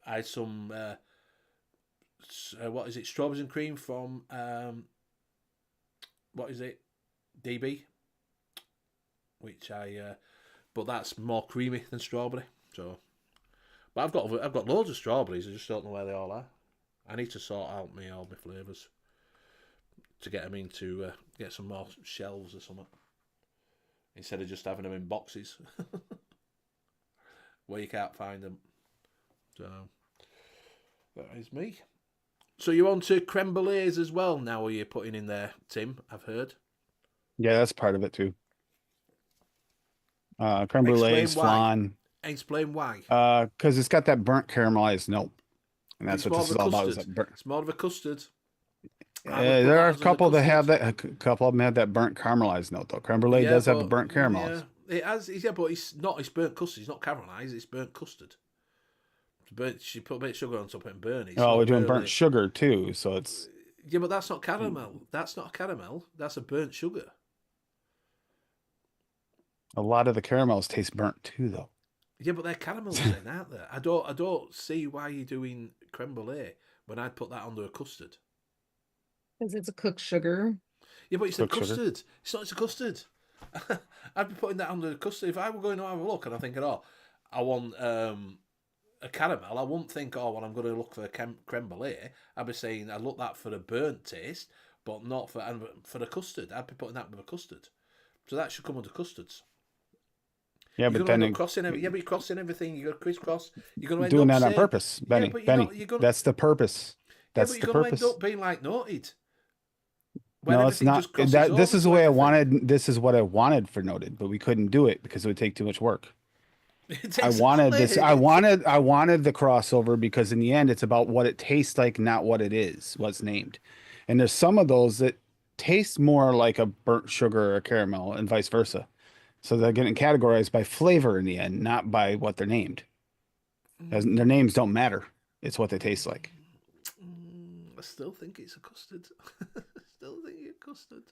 I had some what is it? Strawberries and cream from what is it? DB, which but that's more creamy than strawberry. So, but I've got loads of strawberries. I just don't know where they all are. I need to sort out all my flavours to get them into get some more shelves or something, instead of just having them in boxes where you can't find them. So that is me. So you're on to creme brulees as well now. Are you putting in there, Tim? I've heard. Yeah, that's part of it too. Creme brulees, flan. Explain why. Because it's got that burnt caramelized note, and that's what this is all about. Is that burnt? It's more of a custard. There are a couple that have that. A couple of them have that burnt caramelized note, though. Creme brulee does have a burnt caramel. Yeah, it has. Yeah, but it's not. It's burnt custard. It's not caramelized. It's burnt custard. She put a bit of sugar on top and burn it. Oh, we're doing burnt sugar too, so it's. Yeah, but that's not caramel. That's not a caramel. That's a burnt sugar. A lot of the caramels taste burnt too, though. Yeah, but they're caramels then, aren't they? I don't see why you're doing creme brulee when I'd put that under a custard. Because it's a cooked sugar. Yeah, but it's a Cooked sugar. custard. It's not. It's a custard. I'd be putting that under the custard. If I were going to have a look and I'm thinking, oh, I want a caramel, I wouldn't think, oh, well, I'm going to look for a creme brulee. I'd be saying I look that for the burnt taste, but not for the custard. I'd be putting that with a custard. So that should come under custards. Yeah, You're but then but you're crossing everything. You're going to crisscross. You're going to end doing up that on saying, purpose, Benny. Benny, that's the purpose. That's but the you're going purpose. to end up being like noted. No, it's not. This is the way I wanted. This is what I wanted for noted, but we couldn't do it because it would take too much work. I wanted this. I wanted the crossover because in the end, it's about what it tastes like, not what it is, what's named. And there's some of those that taste more like a burnt sugar or a caramel, and vice versa. So they're getting categorized by flavor in the end, not by what they're named. As their names don't matter. It's what they taste like. I still think it's a custard. Still think it's custard.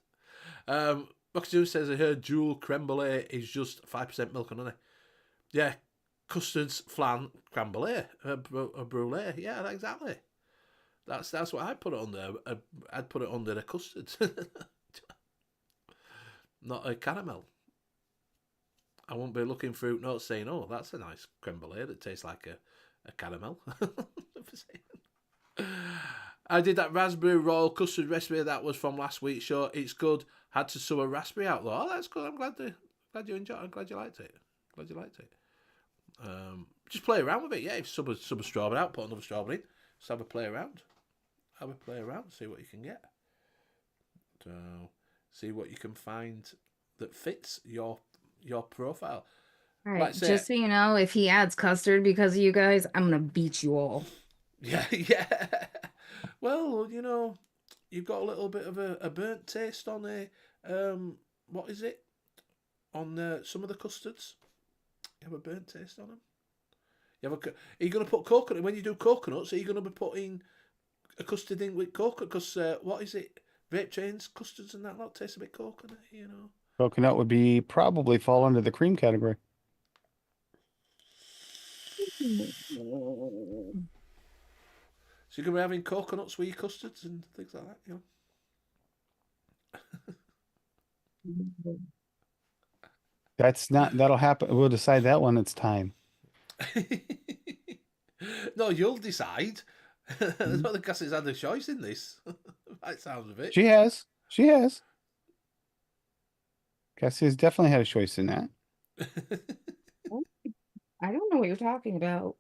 Boxer says, I heard dual creme brulee is just 5% milk and honey. Yeah, custards, flan, creme brulee, a brulee. Yeah, exactly. That's what I'd put it under. I'd put it under the custard. Not a caramel. I won't be looking through notes saying, oh, that's a nice creme brulee that tastes like a caramel. I did that raspberry royal custard recipe that was from last week's show. It's good. Had to sub a raspberry out though. Oh, that's good. I'm glad you enjoyed. I'm glad you liked it. Just play around with it. Yeah, if sub a strawberry out, put another strawberry in. Just have a play around. See what you can get. So, see what you can find that fits your profile. All right, just so you know, if he adds custard because of you guys, I'm gonna beat you all. Yeah. Well, you've got a little bit of a burnt taste on what is it? On some of the custards. You have a burnt taste on them. You have are you going to put coconut when you do coconuts? Are you going to be putting a custard in with coconut? Because what is it? Vape trains, custards, and that lot taste a bit coconut, you know. Coconut would be probably fall under the cream category. So you're going to be having coconuts with your custards and things like that, you That'll happen. We'll decide that when it's time. know. No, you'll decide. I don't think Cassie's had a choice in this. By the sounds of it. She has. She has. Cassie has definitely had a choice in that. I don't know what you're talking about.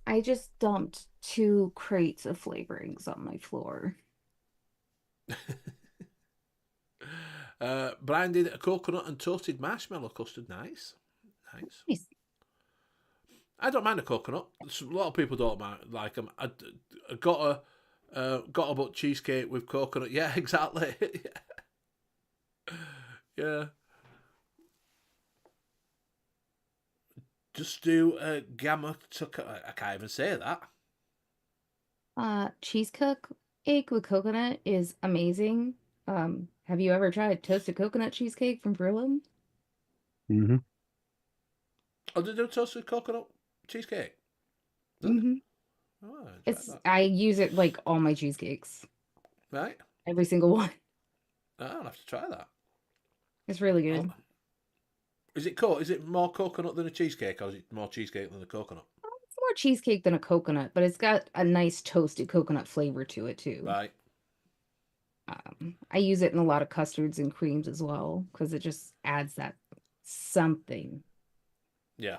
I just dumped 2 crates of flavorings on my floor. Brian did a coconut and toasted marshmallow custard. Nice. Nice. I don't mind a coconut. A lot of people don't like them. I got a but cheesecake with coconut. Yeah, exactly. Yeah. Just do a gamma. I can't even say that. Cheesecake egg with coconut is amazing. Have you ever tried toasted coconut cheesecake from Brillam? Mm-hmm. Oh, they do toasted coconut cheesecake. Mm-hmm. Oh, I use it like all my cheesecakes. Right. Every single one. I'll have to try that. It's really good. Is it more coconut than a cheesecake, or is it more cheesecake than a coconut? It's more cheesecake than a coconut, but it's got a nice toasted coconut flavor to it too. Right. I use it in a lot of custards and creams as well because it just adds that something. Yeah.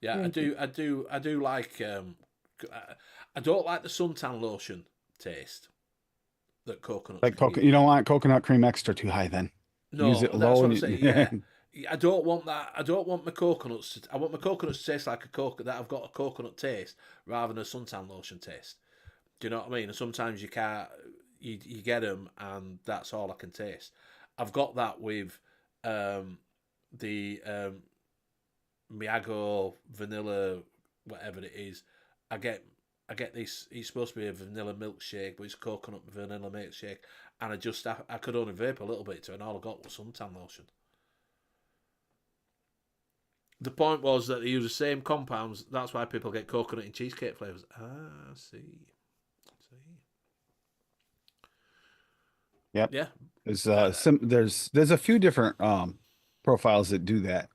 Yeah, Very I do like. I don't like the suntan lotion taste that coconut. Like you don't want coconut cream extra too high then. No, Use it that's low what I'm and saying. Yeah. I don't want that. I don't want my coconuts. I want my coconuts to taste like a coconut. That I've got a coconut taste rather than a suntan lotion taste. Do you know what I mean? And sometimes you can't. You get them, and that's all I can taste. I've got that with the Miago vanilla, whatever it is. I get this. It's supposed to be a vanilla milkshake, but it's coconut vanilla milkshake, and I could only vape a little bit to it, and all I got was suntan lotion. The point was that they use the same compounds. That's why people get coconut and cheesecake flavors. I see. Yep. Yeah. There's a few different profiles that do that.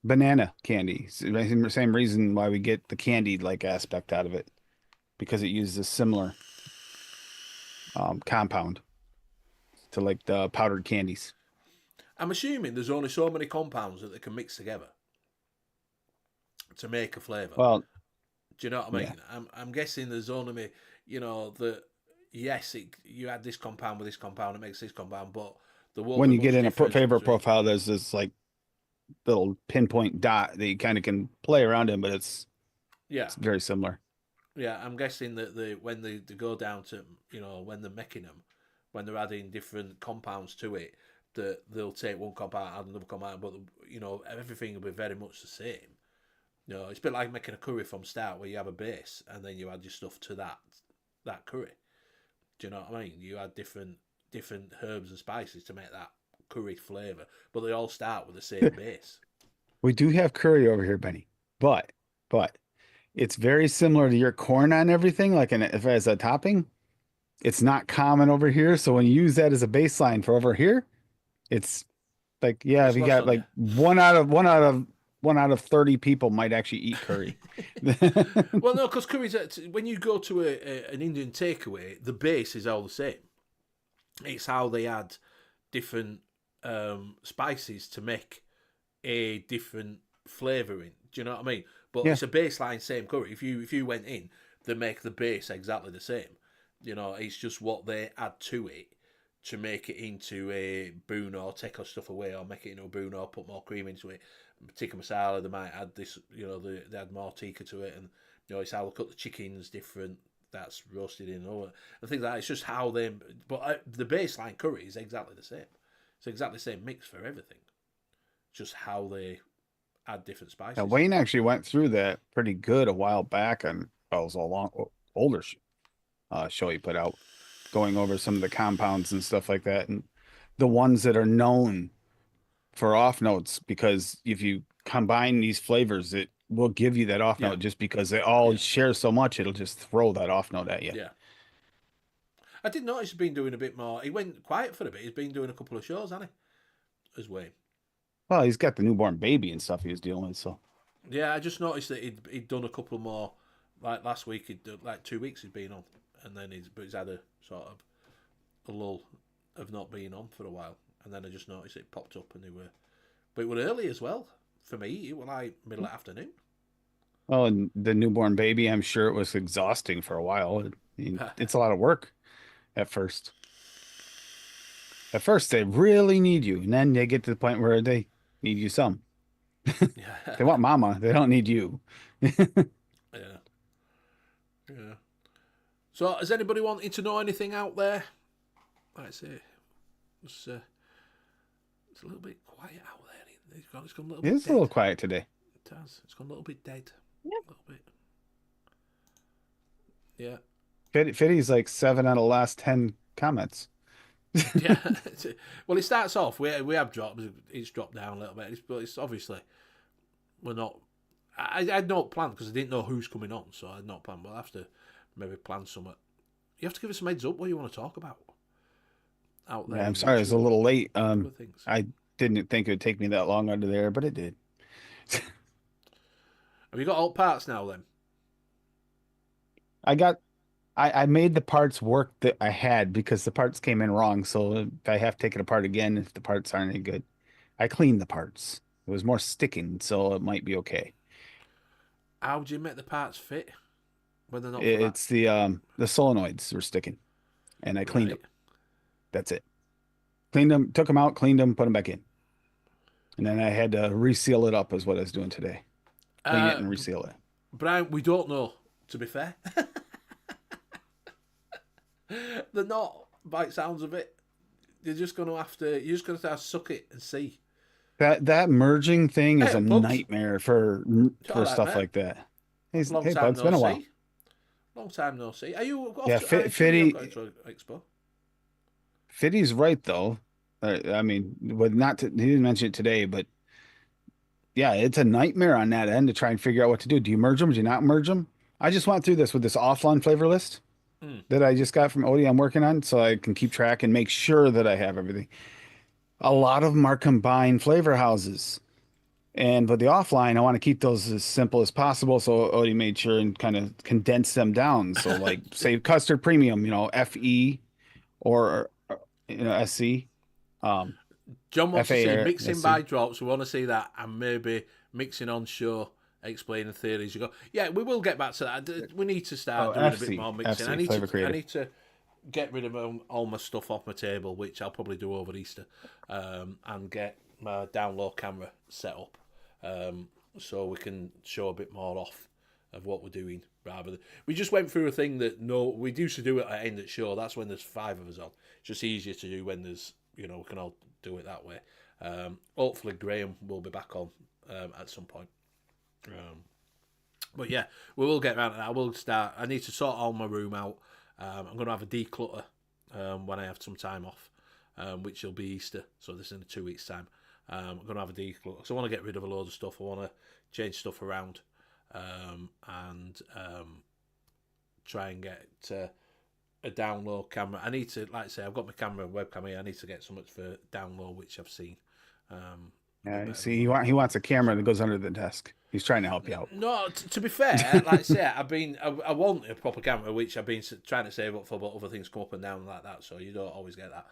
Banana candy. Same reason why we get the candied like aspect out of it, because it uses a similar compound to like the powdered candies. I'm assuming there's only so many compounds that they can mix together to make a flavour. Well, do you know what I mean? yeah. I'm guessing there's only, that yes, you add this compound with this compound, it makes this compound, but the when you get in a flavor profile, there's this like little pinpoint dot that you kind of can play around in, but it's very similar. Yeah, I'm guessing that when they go down to, when they're making them, when they're adding different compounds to it, that they'll take one compound, add another compound, but everything will be very much the same. It's a bit like making a curry from start, where you have a base and then you add your stuff to that curry. Do you know what I mean? You add different herbs and spices to make that curry flavour, but they all start with the same base. We do have curry over here, Benny, but it's very similar to your corn on everything, like if as a topping. It's not common over here, so when you use that as a baseline for over here, it's like, yeah, if you got like one out of 30 people might actually eat curry. Well, no, because curry's when you go to an Indian takeaway, the base is all the same. It's how they add different spices to make a different flavouring. Do you know what I mean? But it's a baseline same curry. If you went in, they make the base exactly the same. It's just what they add to it to make it into a boon, or take our stuff away, or make it into a boon, or put more cream into it. Tikka masala, they might add this, they add more tikka to it, and it's how they cut the chickens different. That's roasted in over and things like that. It's just how they. But the baseline curry is exactly the same. It's exactly the same mix for everything. just how they add different spices. Now, Wayne actually went through that pretty good a while back on, well, it was a older show he put out, going over some of the compounds and stuff like that, and the ones that are known for off notes, because if you combine these flavors, it will give you that off Yeah. note just because they all share so much, it'll just throw that off note at you. Yeah. I did notice he's been doing a bit more. He went quiet for a bit. He's been doing a couple of shows, hasn't he? As Wayne. Well, he's got the newborn baby and stuff he was dealing with, so. Yeah, I just noticed that he'd done a couple more. Like last week, he'd done, like 2 weeks he'd been on, and then he's had a sort of a lull of not being on for a while, and then I just noticed it popped up, and but it were early as well for me. It was like middle of afternoon. Well, and the newborn baby, I'm sure it was exhausting for a while. I mean, it's a lot of work at first. At first, they really need you, and then they get to the point where they need you some. Yeah. They want mama. They don't need you. Yeah. Yeah. So, has anybody wanting to know anything out there? Like I say, it's a little bit quiet out there. It's gone a little bit It's a dead. little quiet today. It has. It's gone a little bit dead. Yep. A little bit. Yeah. Fitty's like 7 out of the last 10 comments. Yeah. Well, it starts off. We have dropped. It's dropped down a little bit. But it's obviously we're not. I had not planned because I didn't know who's coming on, so I had not planned. But I have to maybe plan something. You have to give us some heads up what you want to talk about out there. Yeah, I'm sorry, it's a little late. Things. I didn't think it would take me that long under there, but it did. Have you got alt parts now then? I made the parts work that I had because the parts came in wrong. So I have to take it apart again if the parts aren't any good. I cleaned the parts. It was more sticking, so it might be okay. How do you make the parts fit when they're not? For It's the solenoids were sticking, and I cleaned them. That's it. Cleaned them, took them out, cleaned them, put them back in, and then I had to reseal it up. Is what I was doing today. Clean it and reseal it. Brian, we don't know. To be fair, they're not. By the sounds of it, you're just going to have to suck it and see. That merging thing is Hey, a Bugs. nightmare for right, stuff mate. like that. Hey, Long hey time bud, it's no been a see. while. Long time no see. Are you? Off Yeah, to, are you Fitty- going to Expo? Fitty's right though. I mean, he didn't mention it today, but yeah, it's a nightmare on that end to try and figure out what to do. Do you merge them? Do you not merge them? I just went through this with this offline flavor list that I just got from Odie I'm working on, so I can keep track and make sure that I have everything. A lot of them are combined flavor houses. But the offline, I want to keep those as simple as possible. So Odie made sure and kind of condense them down. So like say custard premium, FE or SC. John wants to FA see or mixing SC. by drops. We want to see that, and maybe mixing on show, explaining theories. You go, yeah, we will get back to that. We need to start doing a bit FC, more mixing. FC, Flavor I Creator. need to get rid of all my stuff off my table, which I'll probably do over Easter, and get my down low camera set up, so we can show a bit more off of what we're doing. Rather than we just went through a thing that we used to do it at end of show. That's when there's 5 of us on. It's just easier to do when there's we can all do it that way. Hopefully Graham will be back on at some point. But yeah, we will get around to that. I will start. I need to sort all my room out. I'm going to have a declutter when I have some time off, which will be Easter. So this is in 2 weeks' time. I'm going to have a declutter because I want to get rid of a load of stuff. I want to change stuff around and try and get a down low camera. I need to, like I say, I've got my camera and webcam here. I need to get something for down low, which I've seen. Yeah, you see, he wants a camera that goes under the desk. He's trying to help you out. No, to be fair, like I say, I want a proper camera, which I've been trying to save up for, but other things come up and down like that, so you don't always get that.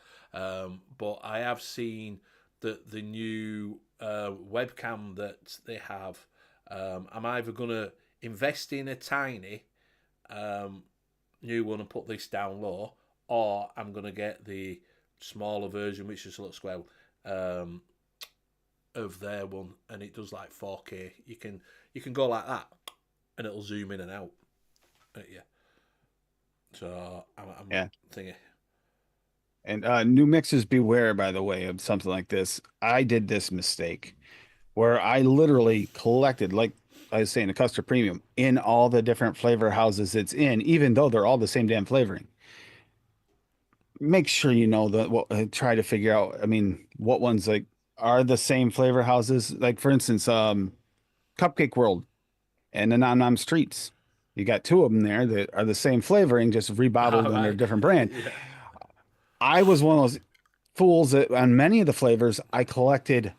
But I have seen that the new webcam that they have, I'm either going to invest in a tiny new one and put this down low, or I'm going to get the smaller version, which is a little square, of their one, and it does like 4K. You can go like that, and it'll zoom in and out at you. So I'm Yeah. thinking. And new mixers beware, by the way, of something like this. I did this mistake where I literally collected, like I was saying, a custard premium in all the different flavor houses it's in, even though they're all the same damn flavoring. Make sure you know that. What try to figure out. I mean, what ones like are the same flavor houses? Like for instance, Cupcake World and the Nom Nom Streets. You got two of them there that are the same flavoring, just rebottled All under a right. different brand. Yeah. I was one of those fools that on many of the flavors I collected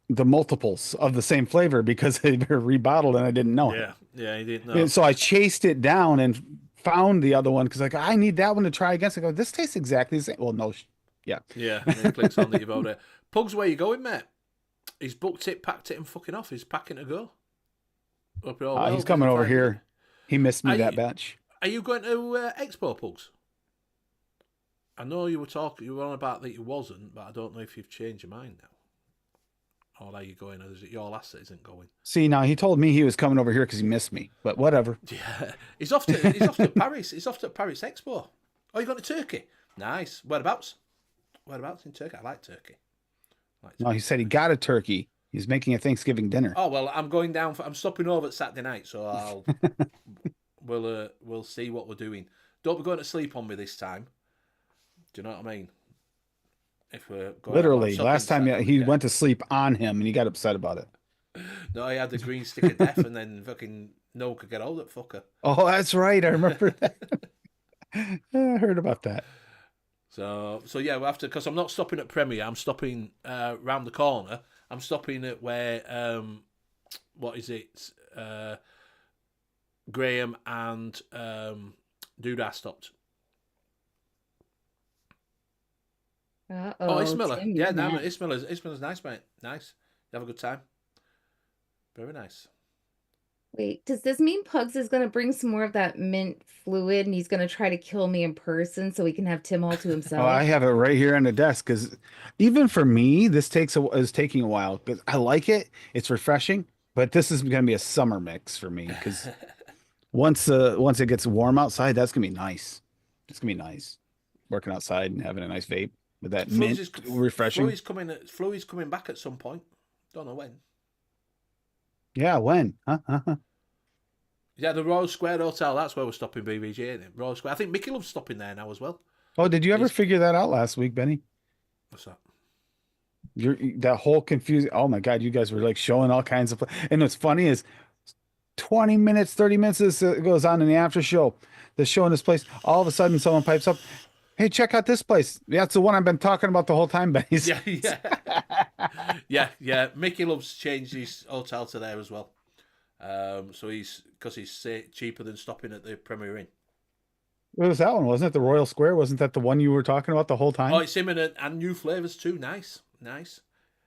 the multiples of the same flavor because they were rebottled and I didn't know it. Yeah. Yeah. He didn't know. And so I chased it down and found the other one because like I need that one to try against. I go, this tastes exactly the same. Well, no, yeah. Yeah. And then he clicks on that you've ordered. Pugs, where you going, mate? He's booked it, packed it, and fucking off. He's packing to go. Hope you're all well. He's coming Busy over Friday. here. He missed me Are that you- batch. Are you going to Expo, Pugs? I know you were on about that you wasn't, but I don't know if you've changed your mind now. Or are you going, or is it your lass that isn't going? See, now he told me he was coming over here because he missed me, but whatever. Yeah. He's off to Paris. He's off to Paris Expo. Oh, you going to Turkey? Nice. Whereabouts? Whereabouts in Turkey? I like Turkey. No, he said he got a turkey. He's making a Thanksgiving dinner. Oh well, I'm going down. I'm stopping over at Saturday night, so we'll see what we're doing. Don't be going to sleep on me this time. Do you know what I mean? If we're going Literally, shopping last time Saturday he weekend. went to sleep on him and he got upset about it. No, he had the green stick of death, and then fucking no one could get hold of that fucker. Oh, that's right. I remember that. I heard about that. So yeah, we'll have to, because I'm not stopping at Premier. I'm stopping round the corner. I'm stopping at where what is it? Graham and Doodah stopped. Oh, Ismiller. Tim, Yeah, you're no, mad. Ismiller's nice, mate. Nice. You have a good time. Very nice. Wait, does this mean Pugs is gonna bring some more of that mint fluid and he's gonna try to kill me in person so he can have Tim all to Oh, himself? I have it right here on the desk because even for me, this is taking a while because I like it. It's refreshing, but this is going to be a summer mix for me because once it gets warm outside, that's gonna be nice. It's gonna be nice working outside and having a nice vape with that mint refreshing. Fluey's coming back at some point. Don't know when. Yeah, when? Huh? Yeah, the Royal Square Hotel. That's where we're stopping BVG, isn't it? Royal Square. I think Mickey Love's stopping there now as well. Oh, did you ever He's- figure that out last week, Benny? What's that? That whole confusing. Oh my God, you guys were like showing all kinds of. And what's funny is 20 minutes, 30 minutes goes on in the after show. They're showing this place. All of a sudden, someone pipes up, "Hey, check out this place." That's the one I've been talking about the whole time, Benny. Yeah. Yeah. Mickey Love's changed his hotel to there as well. So he's cheaper than stopping at the Premier Inn. What was that one? Wasn't it the Royal Square? Wasn't that the one you were talking about the whole time? Oh, it's him and new flavours too. Nice.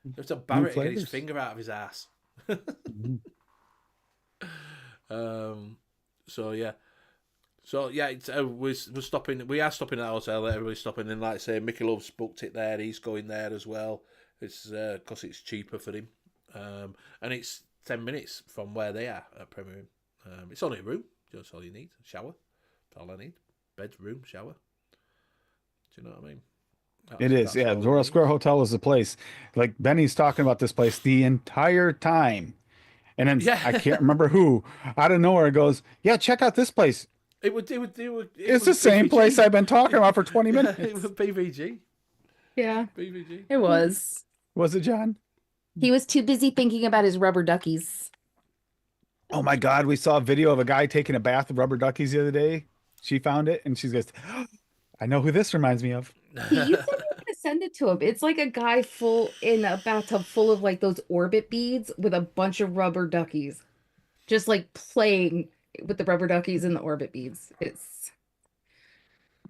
There's a Barrett to get his flavours. finger out of his ass. So yeah. It's, we're stopping. We are stopping at the hotel. Everybody's stopping, and like I say, Mickey Love's booked it there. He's going there as well. It's because it's cheaper for him, and it's 10 minutes from where they are at Premier Inn. It's only a room. That's all you need. Shower. That's all I need. Bedroom, shower. Do you know what I mean? It is. That's Yeah, all the I Royal need. Square Hotel is the place. Like Benny's talking about this place the entire time. And then Yeah. I can't remember who out of nowhere goes, "Yeah, check out this place." It's the same place I've been talking about for 20 minutes. It was BVG. Yeah, BVG. it was. Was it, John? He was too busy thinking about his rubber duckies. Oh my God, we saw a video of a guy taking a bath with rubber duckies the other day. She found it and she goes, "I know who this reminds me of." You said you were gonna send it to him. It's like a guy full in a bathtub full of like those orbit beads with a bunch of rubber duckies, just like playing with the rubber duckies and the orbit beads. It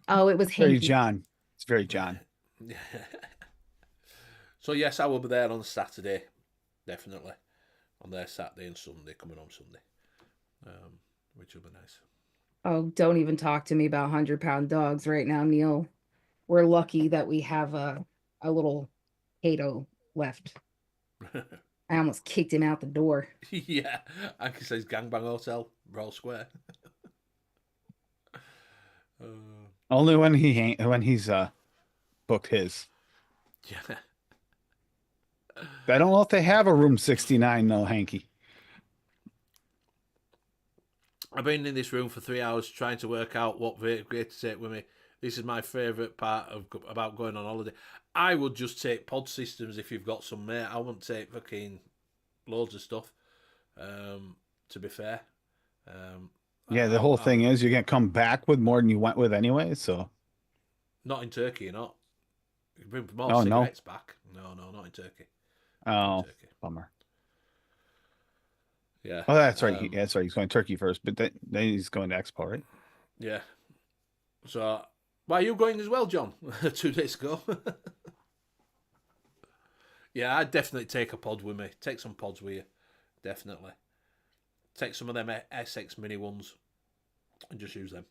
was Very hanky. John. It's very John. So yes, I will be there on Saturday, definitely. On there Saturday and Sunday, coming home Sunday, which will be nice. Oh, don't even talk to me about 100-pound dogs right now, Neil. We're lucky that we have a little Kato left. I almost kicked him out the door. Yeah, I can say it's Gangbang Hotel, Royal Square. Only when he's booked his. Yeah. I don't know if they have a room 69 though, Hanky. I've been in this room for 3 hours trying to work out what vape gear to take with me. This is my favourite part of about going on holiday. I would just take pod systems if you've got some, mate. I wouldn't take fucking loads of stuff. To be fair, Yeah, the whole thing is you're gonna come back with more than you went with anyway. So not in Turkey, you're not. You can bring more Oh, no. cigarettes back. No, not in Turkey. Not oh, in Turkey. bummer. Yeah. Oh, that's right. Yeah, that's right. He's going Turkey first, but then he's going to Expo, right? Yeah. So, why are you going as well, John? 2 days ago. Yeah, I'd definitely take a pod with me. Take some pods with you. Definitely. Take some of them SX mini ones and just use them.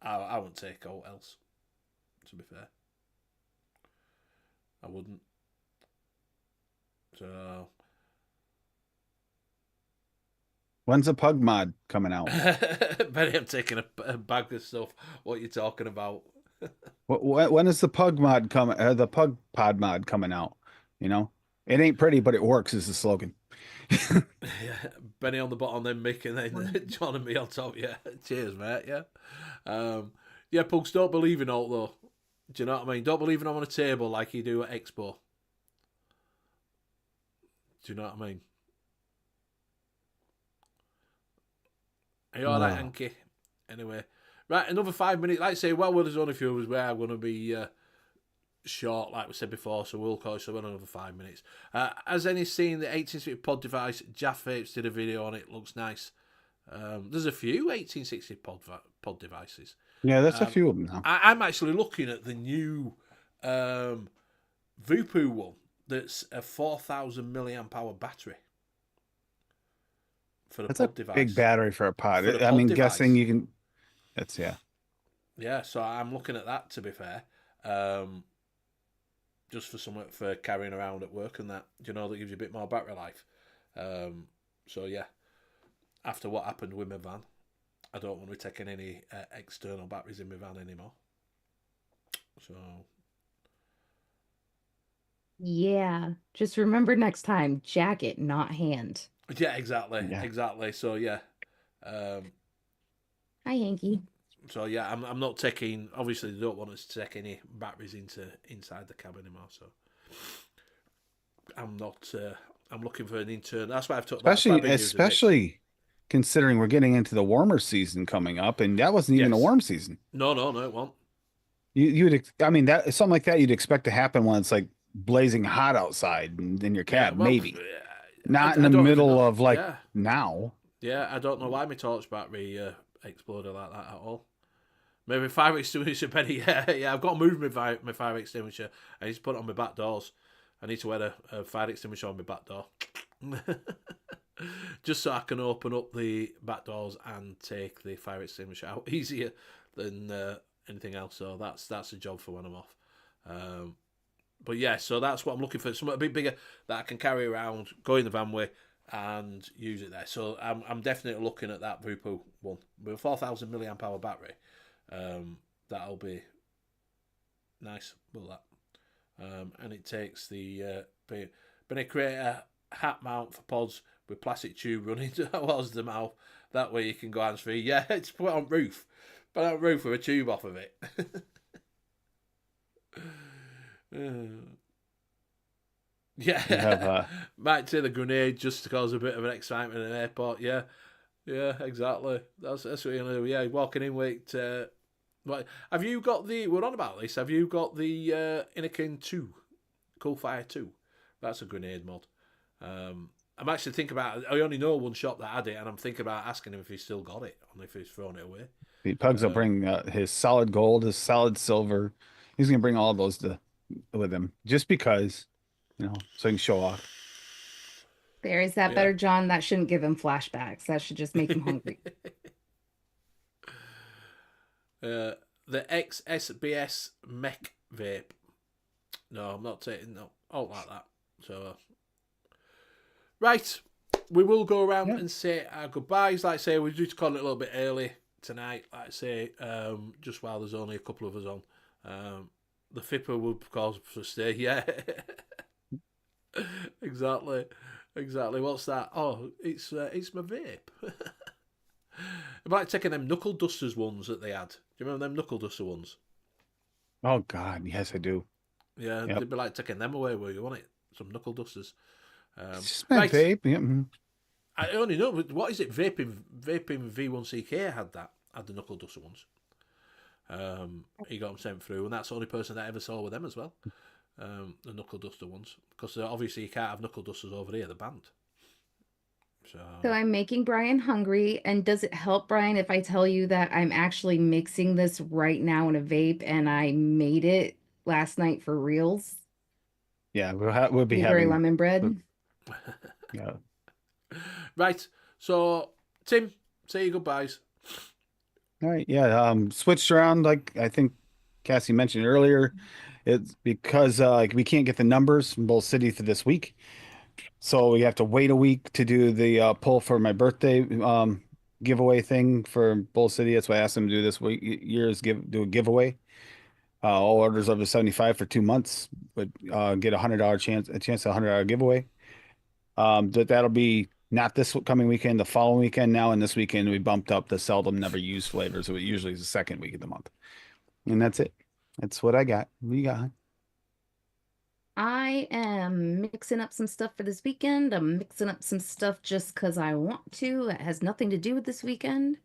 I wouldn't take out else, to be fair. I wouldn't. So, When's the Pug mod coming out? Benny, I'm taking a bag of stuff. What are you talking about? When is the Pug mod coming? The Pug Pod mod coming out? You know, it ain't pretty, but it works. Is the slogan. Yeah, Benny on the bottom, then Mick, and then John and me on top. Yeah, cheers, mate. Yeah, yeah. Pugs, don't believe in alt though. Do you know what I mean? Don't believe in them on a table like you do at Expo. Do you know what I mean? Are you all right, No. Hanky? Anyway, right, another 5 minutes. Like I say, well, there's only a few of us where I'm going to be short, like we said before, so we'll call it another 5 minutes. Has any seen the 1860 pod device? Jaff Vapes did a video on it. Looks nice. There's a few 1860 pod devices. Yeah, that's a few of them now. I'm actually looking at the new Vupu one that's a 4,000 milliamp hour battery for the That's a pod device. big battery for a pod. For the I pod mean, device. guessing you can. That's yeah. Yeah, so I'm looking at that, to be fair. Just for carrying around at work and that. You know, that gives you a bit more battery life. So, yeah. After what happened with my van, I don't want to be taking any external batteries in my van anymore. So, Yeah. Just remember next time, jacket, not hand. yeah, exactly. Yeah. Exactly. So, yeah. Hi, Yankee. So, yeah, I'm not taking... Obviously, they don't want us to take any batteries inside the cab anymore, so... I'm not... I'm looking for an internal... That's why I've talked about... Especially considering we're getting into the warmer season coming up, and that wasn't even a Yes. warm season. No, it won't. I mean, that something like that you'd expect to happen when it's like blazing hot outside in your cab, Yeah, well, maybe. Not I in the don't even middle know. of like Yeah. now. Yeah, I don't know why my torch battery exploded like that at all. Maybe fire extinguisher, Penny. Yeah, I've got to move my fire extinguisher. I need to put it on my back doors. I need to wear a fire extinguisher on my back door. Just so I can open up the back doors and take the fire extinguisher out easier than anything else. So that's a job for when I'm off. But yeah, so that's what I'm looking for. Something a bit bigger that I can carry around, go in the van with, and use it there. So I'm definitely looking at that Vupu one with a 4,000 milliamp hour battery. That'll be nice. Will that? And it takes the but it create a hat mount for pods with plastic tube running towards the mouth. That way you can go hands free. Yeah, it's put on roof. Put on roof with a tube off of it. Yeah, might take the grenade just to cause a bit of an excitement in an airport. Yeah, exactly. That's what you're gonna do. Yeah, walking in with. What have you got? We're on about this. Have you got the Inakin 2, Coalfire 2? That's a grenade mod. I'm actually thinking about. I only know one shop that had it, and I'm thinking about asking him if he's still got it, and if he's thrown it away. The Pugs will bring his solid gold, his solid silver. He's gonna bring all those with him just because, so he can show off. There is that better, John. That shouldn't give him flashbacks. That should just make him hungry. The XSBS Mech Vape. No, I'm not taking all like that. So, right, we will go around and say our goodbyes. Like I say, we just call it a little bit early tonight. Like I say, just while there's only a couple of us on. The fipper would cause for stay. Yeah, exactly, exactly. What's that? Oh, it's my vape. It'd be like taking them knuckle dusters ones that they had. Do you remember them knuckle duster ones? Oh God, yes, I do. Yeah, Yep. they'd be like taking them away where you want it. Some knuckle dusters. It's just my Right. vape. Yep. I only know, what is it? Vaping V1CK had the knuckle duster ones. He got them sent through, and that's the only person that I ever saw with them as well. The knuckle duster ones, because obviously you can't have knuckle dusters over here. The banned. So I'm making Brian hungry. And does it help, Brian, if I tell you that I'm actually mixing this right now in a vape and I made it last night for reals? Yeah, we'll be Blueberry having. lemon bread. Yeah. Right. So Tim, say your goodbyes. All right. Yeah. Switched around, like I think Cassie mentioned earlier. It's because like we can't get the numbers from both cities for this week, so we have to wait a week to do the pull for my birthday giveaway thing for Bull City. That's why I asked them to do this week year's do a giveaway. All orders over 75 for 2 months would get a chance at $100 giveaway. That'll be not this coming weekend, the following weekend now, and this weekend we bumped up the seldom never used flavors. So it usually is the second week of the month. And that's it. That's what I got. What you got, hon? I am mixing up some stuff for this weekend. I'm mixing up some stuff just because I want to. It has nothing to do with this weekend.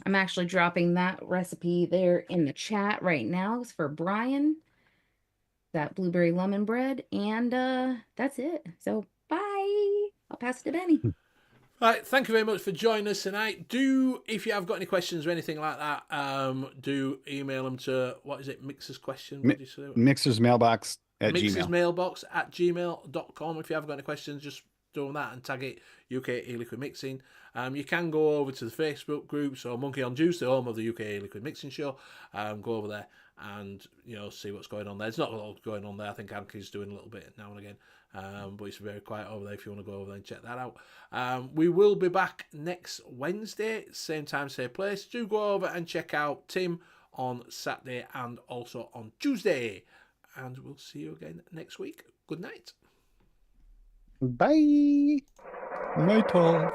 I'm actually dropping that recipe there in the chat right now. It's for Brian, that blueberry lemon bread. And that's it. So bye. I'll pass it to Benny. Right, thank you very much for joining us tonight. Do, if you have got any questions or anything like that, do email them to, what is it, Mixer's Question? What did you say? Mixer's mailbox at Mixer's Gmail. mailbox at gmail.com. If you have got any questions, just do that and tag it UK E-Liquid Mixing. You can go over to the Facebook group, so Monkey on Juice, the home of the UK E-Liquid Mixing Show. Go over there and see what's going on there. There's not a lot going on there. I think Anki's doing a little bit now and again, but it's very quiet over there. If you want to go over there and check that out, we will be back next Wednesday, same time, same place. Do go over and check out Tim on Saturday and also on Tuesday, and we'll see you again next week. Good night. Bye. Night all.